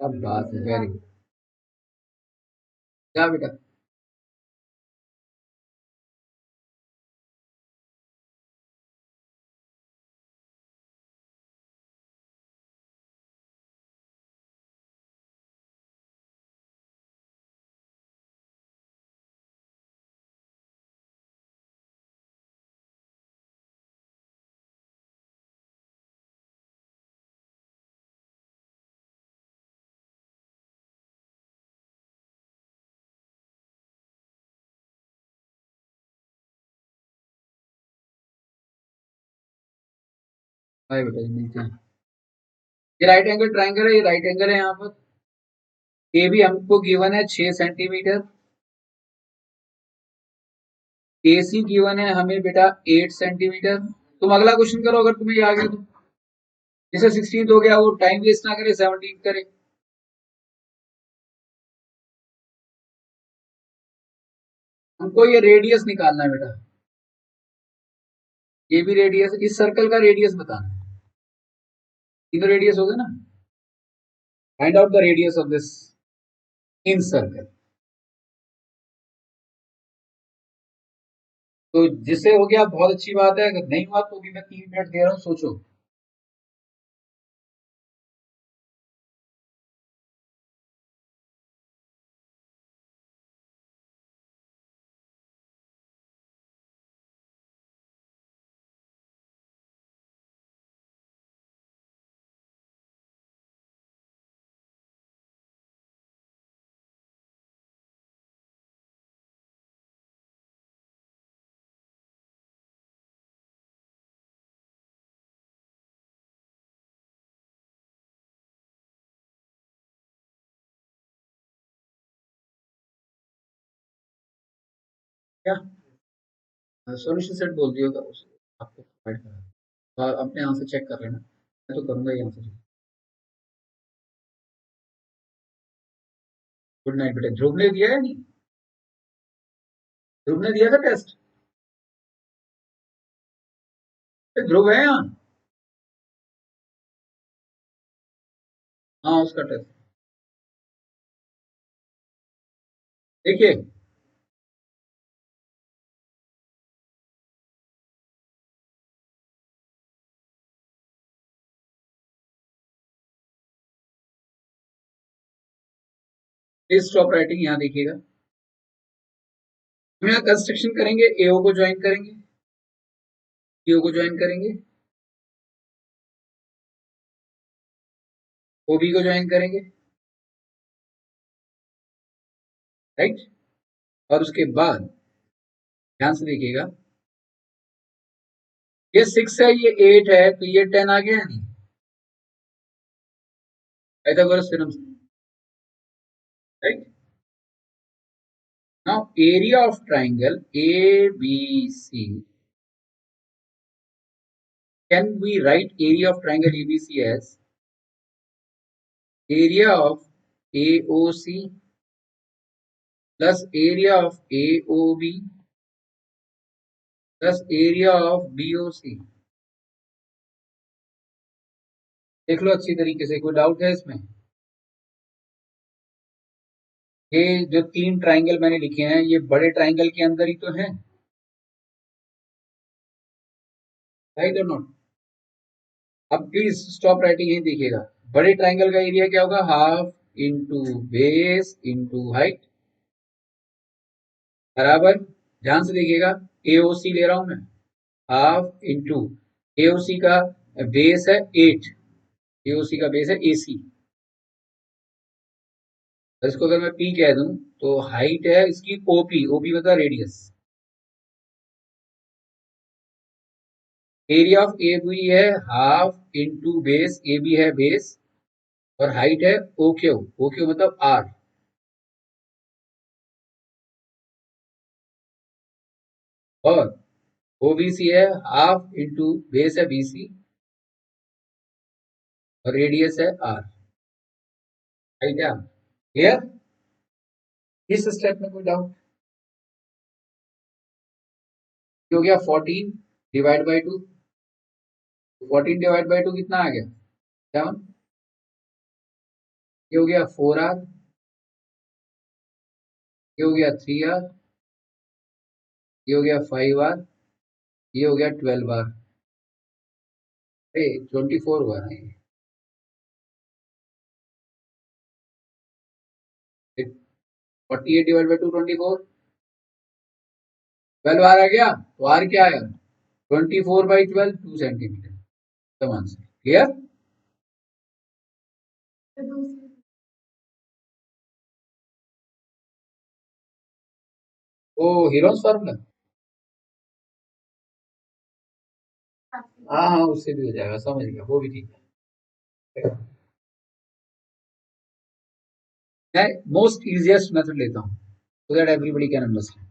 अब बात है, वेरी गुड। क्या बेटा? भाई बेटा ये मिलते हैं। ये राइट एंगल ट्राइंगल है, ये राइट एंगल है यहाँ पर। ये भी हमको गिवन है 6 सेंटीमीटर। AC गिवन है हमें बेटा 8 सेंटीमीटर। तुम अगला क्वेश्चन करो अगर तुम्हें ये आ गया तो। जैसे 16 हो गया, वो टाइम वेस्ट ना करे, 17 करे। हमको ये रेडियस निकालना है बेटा। ये भी रेडियस, इस सर्कल का रेडियस बताना है। तीनों रेडियस हो गए ना। Find out the radius of this in circle. तो जिससे हो गया बहुत अच्छी बात है, अगर नहीं हुआ तो भी मैं 3 मिनट दे रहा हूँ, सोचो। क्या सॉल्यूशन सेट बोल दिया होगा उसे, आपको प्रोवाइड करा। तो आप अपने यहाँ से चेक कर लेना, मैं तो करूंगा यहाँ से। गुड नाइट बेटा। ध्रुव ने दिया है नहीं? ध्रुव ने दिया था टेस्ट? ध्रुव है यहाँ? हाँ उसका टेस्ट देखिए। प्लीज स्टॉप राइटिंग, यहाँ देखिएगा। हम यहाँ कंस्ट्रक्शन करेंगे, एओ को ज्वाइन करेंगे, ईओ को ज्वाइन करेंगे, ओबी को ज्वाइन करेंगे, राइट। और उसके बाद ध्यान से देखिएगा, ये 6 है, ये 8 है, तो ये 10 आ गया या नहीं? पाइथागोरस थ्योरम से, right. Now area of triangle ABC, can we write area of triangle ABC as area of AOC plus area of AOB plus area of BOC? देख लो अच्छी तरीके से, कोई डाउट है इसमें? ये जो 3 ट्राइंगल मैंने लिखे हैं, ये बड़े ट्राइंगल के अंदर ही तो हैं, राइट और नॉट? अब प्लीज स्टॉप राइटिंग, यही देखिएगा। बड़े ट्राइंगल का एरिया क्या होगा? Half into base into height, बराबर। ध्यान से देखिएगा, एओसी ले रहा हूं मैं, हाफ इंटू एओसी का बेस है 8, एओसी का बेस है एसी, तो इसको अगर मैं पी कह दूं तो हाइट है इसकी ओपी, ओपी मतलब radius. Area of A B है half into base, A B है बेस, और हाइट है ओक्यू, ओक्यू मतलब आर। और ओबीसी है हाफ इंटू बेस है बीसी, और रेडियस है आर, राइट है? क्लियर? इस स्टेप में कोई डाउट? हो गया 14 डिवाइड बाई 2, 14 डिवाइड बाई 2 कितना आ गया? 7। ये हो गया 4R, ये हो गया 3R, ये हो गया 5R, ये हो गया 12R। अरे 24 हुआ है, 48 डिवाइड बाई 2 24, 12 आ गया, तो आर क्या आया? 24/12, 2 सेंटीमीटर। तब आंसर क्लियर। ओ हीरोन्स फार्मूला, हाँ हाँ उससे भी हो जाएगा, समझ गया, वो भी ठीक है। मैं मोस्ट इजिएस्ट मेथड लेता हूँ, so that everybody can understand.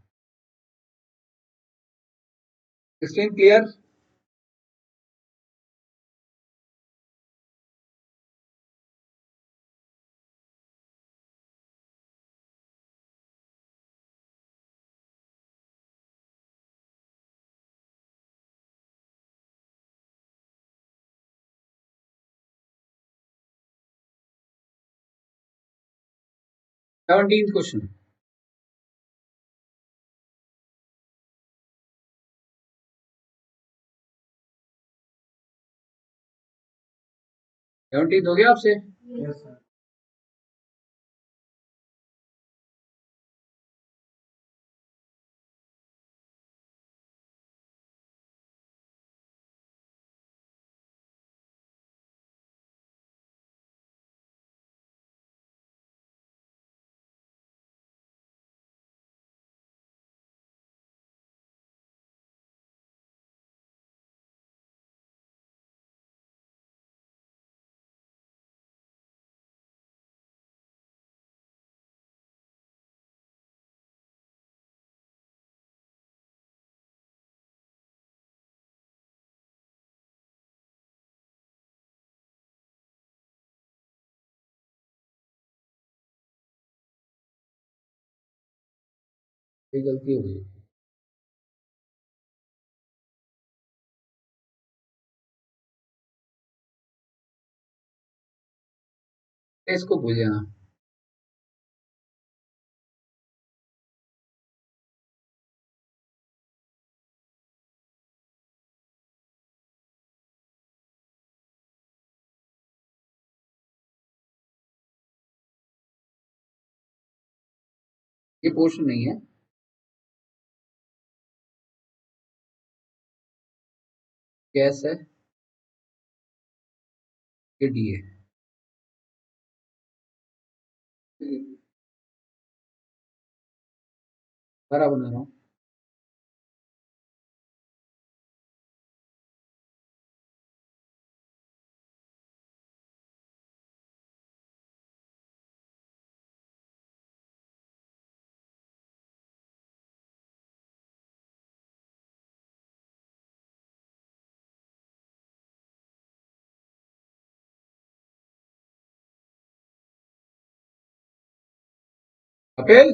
16 clear? 17th question, 17th हो गया आपसे? yes, sir. ये गलती हो गई, इसको भूल जाना। ये पोर्शन नहीं है, गैस है, ये डी है। बड़ा बना रहा हूँ। कपिल,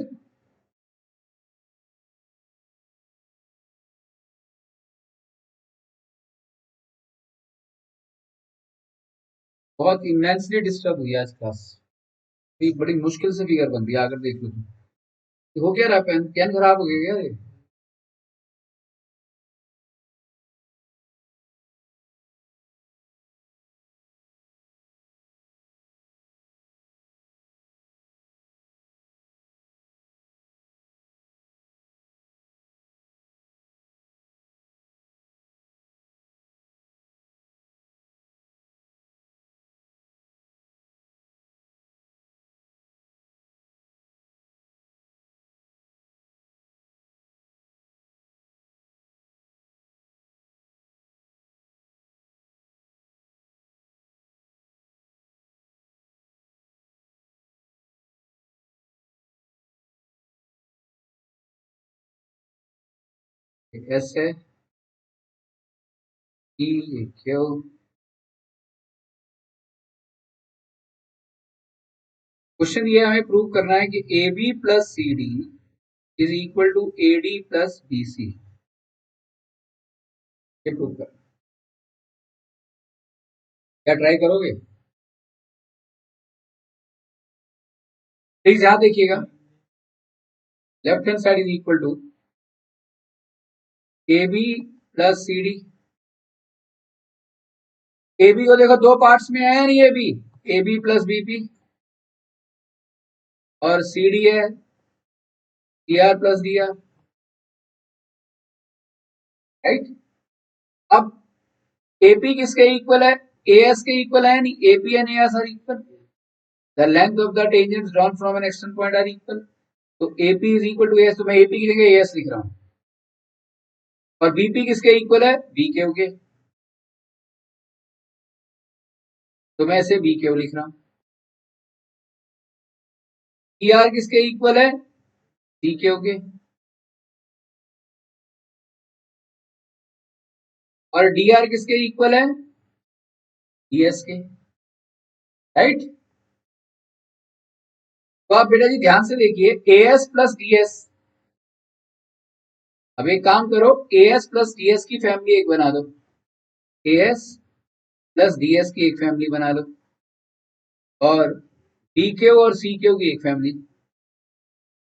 बहुत इमेंसली डिस्टर्ब हुई आज क्लास। एक बड़ी मुश्किल से फिगर बनती है, आकर देख लो तुम। हो क्या रहा, पेन पेन खराब हो गया क्या ये? एस है, ई, क्यू। क्वेश्चन ये हमें प्रूव करना है कि A B plus C D is equal to A D plus B C. ये प्रूव कर, क्या ट्राई करोगे? प्लीज यहाँ देखिएगा, left hand side is equal to A B plus C D. A B को देखो, दो पार्ट्स में है नहीं, A B plus B P, और सी डी है D R plus D R, right. अब एपी किसके इक्वल है? एएस के इक्वल है नहीं, AP and AS are equal. The length of the tangents drawn from an external point are equal. तो AP is equal to AS, तो मैं AP की जगह एएस लिख रहा हूं। और बीपी किसके इक्वल है? बीक्यू के, तो मैं इसे बीक्यू लिख रहा हूं। ईआर किसके इक्वल है? सीक्यू के। और डीआर किसके इक्वल है? डीएस के, राइट। तो आप बेटा जी ध्यान से देखिए, एएस प्लस डीएस। अब एक काम करो, एएस प्लस डीएस की फैमिली एक बना दो, एएस प्लस डीएस की एक फैमिली बना लो, और बीक्यू और सीक्यू की एक फैमिली।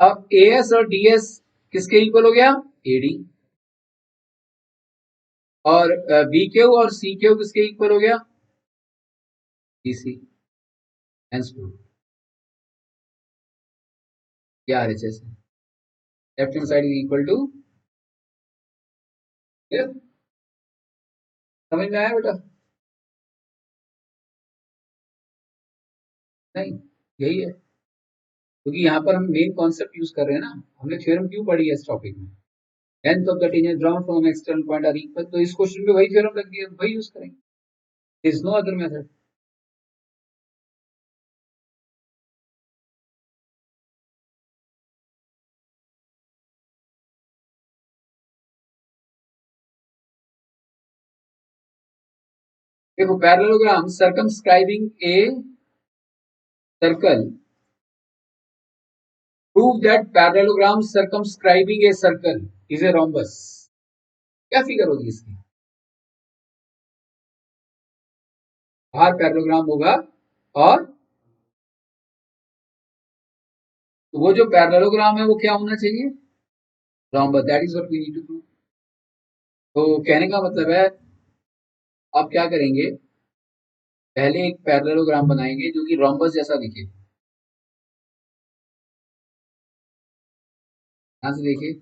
अब एएस और डीएस किसके इक्वल हो गया? एडी। और बीक्यू और सीक्यू किसके इक्वल हो गया? डीसी। हेंस प्रूव, क्या आरएचएस है, left hand side is equal to. समझ में आया बेटा? नहीं, यही है, क्योंकि यहाँ पर हम मेन कॉन्सेप्ट यूज कर रहे हैं ना। हमने थ्योरम क्यों पढ़ी है इस टॉपिक में? Length of the tangent drawn from external point are equal, तो इस क्वेश्चन में वही थ्योरम लग गया, वही यूज करेंगे। Is no other method. देखो, parallelogram circumscribing a circle, prove that parallelogram circumscribing a circle is a rhombus। क्या फिगर होगी इसकी? बाहर पैरेललोग्राम होगा, और वो जो पैरेललोग्राम है वो क्या होना चाहिए? rhombus। That is what we need to prove. तो कहने का मतलब है, आप क्या करेंगे, पहले एक पैरेललोग्राम बनाएंगे जो कि rhombus जैसा दिखे। यहां से देखिए,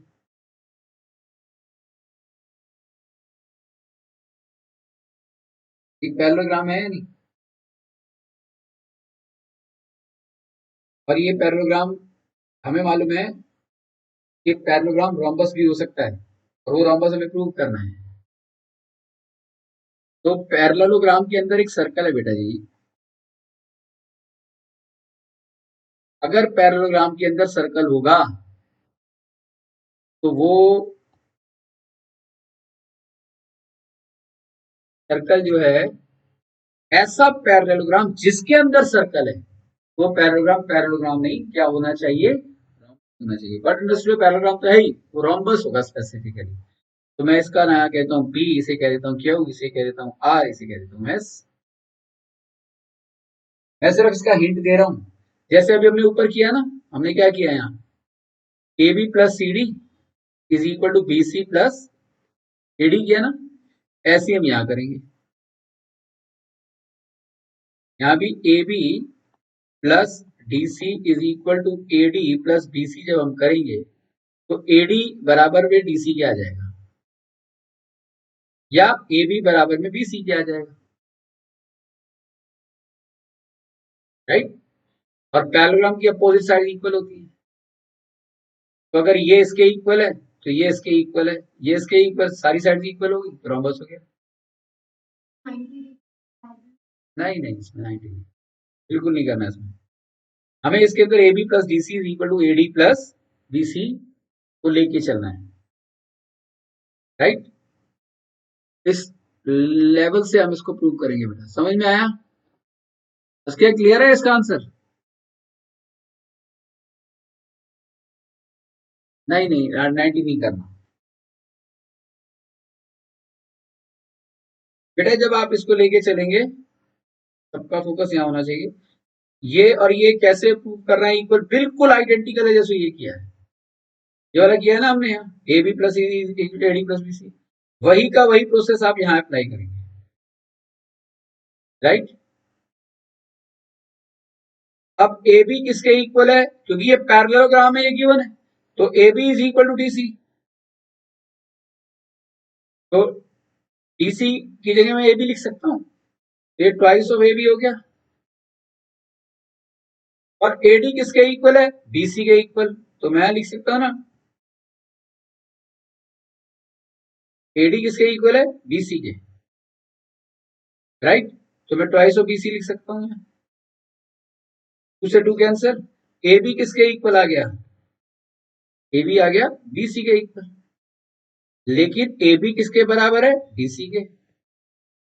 एक पैरेललोग्राम है या नहीं? और ये पैरेललोग्राम हमें मालूम है कि पैरेललोग्राम रोम्बस भी हो सकता है, और वो रोम्बस हमें प्रूव करना है। तो पैरेललोग्राम के अंदर एक सर्कल है बेटा जी। अगर पैरेललोग्राम के अंदर सर्कल होगा तो वो सर्कल जो है, ऐसा पैरेललोग्राम जिसके अंदर सर्कल है, वो पैरेललोग्राम पैरेललोग्राम नहीं क्या होना चाहिए? होना चाहिए। बट इंडस्ट्रियल पैरेललोग्राम तो है ही, वो रोम्बस होगा स्पेसिफिकली। तो मैं इसका नया कहता हूँ पी, इसे कह देता हूँ क्यू, इसे कह देता हूँ आर, इसे कह देता हूँ एस। मैं सिर्फ इसका हिंट दे रहा हूँ। जैसे अभी हमने ऊपर किया ना, हमने क्या किया यहाँ, A B plus C D is equal to B C plus A D किया ना, ऐसे हम यहाँ करेंगे। यहाँ भी A B plus D C is equal to A D plus B C जब हम करेंगे तो ए डी बराबर में डी सी के आ जाएगा, या ए बी बराबर में बी सी के आ जाएगा, राइट। और पैरेललोग्राम की अपोजिट साइड इक्वल होती है। तो अगर ये इसके इक्वल है तो ये इसके इक्वल है, ये इसके इक्वल, सारी साइड इक्वल होगी तो रोम्बस हो गया। नहीं नहीं, इसमें 90 बिल्कुल नहीं करना इसमें। हमें इसके अंदर A B plus D C is equal to A D plus B C को लेके चलना है, राइट। इस लेवल से हम इसको प्रूव करेंगे बेटा, समझ में आया? इसके क्लियर है इसका आंसर? नहीं नहीं, 90 नहीं करना बेटा। जब आप इसको लेके चलेंगे, सबका फोकस यहाँ होना चाहिए। ये और ये कैसे प्रूव कर रहे हैं इक्वल, बिल्कुल आइडेंटिकल है जैसे ये किया है, ये वाला किया है ना हमने यहाँ, A B plus A D plus B C, वही का वही प्रोसेस आप यहाँ अप्लाई करेंगे, राइट। अब ए बी किसके इक्वल है, क्योंकि ये पैरेललोग्राम है, ये गिवन है, तो A B is equal to D C. तो डी सी की जगह मैं ए बी लिख सकता हूँ, ये ट्वाइस ऑफ ए बी हो गया। और ए डी किसके इक्वल है, बी सी के इक्वल, तो मैं लिख सकता हूँ ना, ए डी किसके इक्वल है, बी सी के, राइट। तो मैं ट्वाइस ऑफ बी सी लिख सकता हूँ, 2 से 2 कैंसर। ए बी किसके इक्वल आ गया, ए बी आ गया बी सी के इक्वल, लेकिन ए बी किसके बराबर है, डी सी के,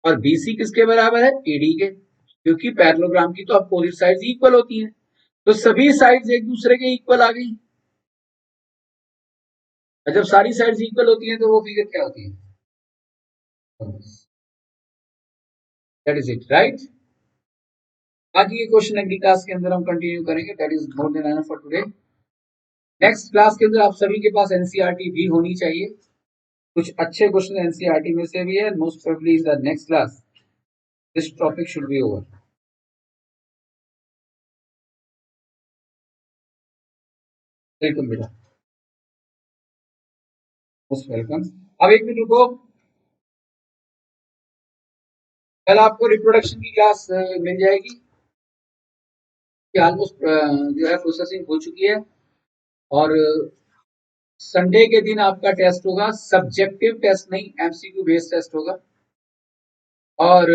और बी सी किसके बराबर है, ए डी के, क्योंकि पैरेललोग्राम की तो अपोजिट साइड्स इक्वल होती हैं, तो सभी साइड्स एक दूसरे के इक्वल आ गई। और जब सारी साइड्स इक्वल होती हैं तो वो फिगर क्या होती है, दैट इज इट, राइट। बाकी ये क्वेश्चन अगली क्लास के अंदर हम कंटिन्यू करेंगे, that is more than enough for today. Next class के अंदर आप सभी के पास एनसीईआरटी भी होनी चाहिए, कुछ अच्छे क्वेश्चन एनसीईआरटी में से भी है, most probably is the next class this topic should be over. Welcome बेटा, मोस्ट वेलकम। अब एक मिनट रुको, कल आपको रिप्रोडक्शन की क्लास मिल जाएगी, ऑलमोस्ट जो है प्रोसेसिंग हो चुकी है। और संडे के दिन आपका टेस्ट होगा, सब्जेक्टिव टेस्ट नहीं, एमसीक्यू बेस्ड टेस्ट होगा, और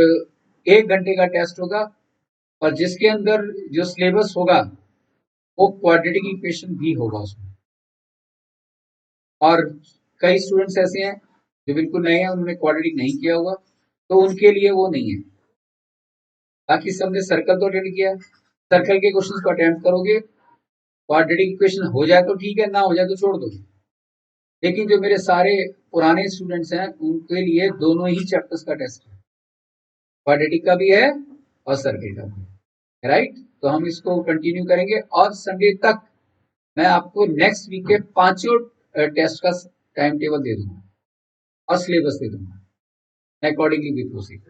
1 घंटे का टेस्ट होगा, और जिसके अंदर जो सिलेबस होगा वो क्वाड्रेटिक इक्वेशन भी होगा उसमें। और कई स्टूडेंट्स ऐसे हैं जो बिल्कुल नए हैं, उन्होंने क्वाड्रेटिक नहीं किया हुआ, तो उनके लिए वो नहीं है। बाकी सबने सर्कल तो अटेंड किया, सर्कल के क्वेश्चंस को अटेम्प्ट करोगे, क्वाड्रेटिक इक्वेशन हो जाए तो ठीक है, ना हो जाए तो छोड़ दो। लेकिन जो मेरे सारे पुराने स्टूडेंट्स हैं उनके लिए दोनों ही चैप्टर्स का टेस्ट है, क्वाड्रेटिक का भी है और सर्कल का भी है, राइट। तो हम इसको कंटिन्यू करेंगे, और संडे तक मैं आपको नेक्स्ट वीक के 5 टेस्ट का टाइम टेबल दे दूंगा और सिलेबस दे दूंगा, अकॉर्डिंगली भी प्रोसीड।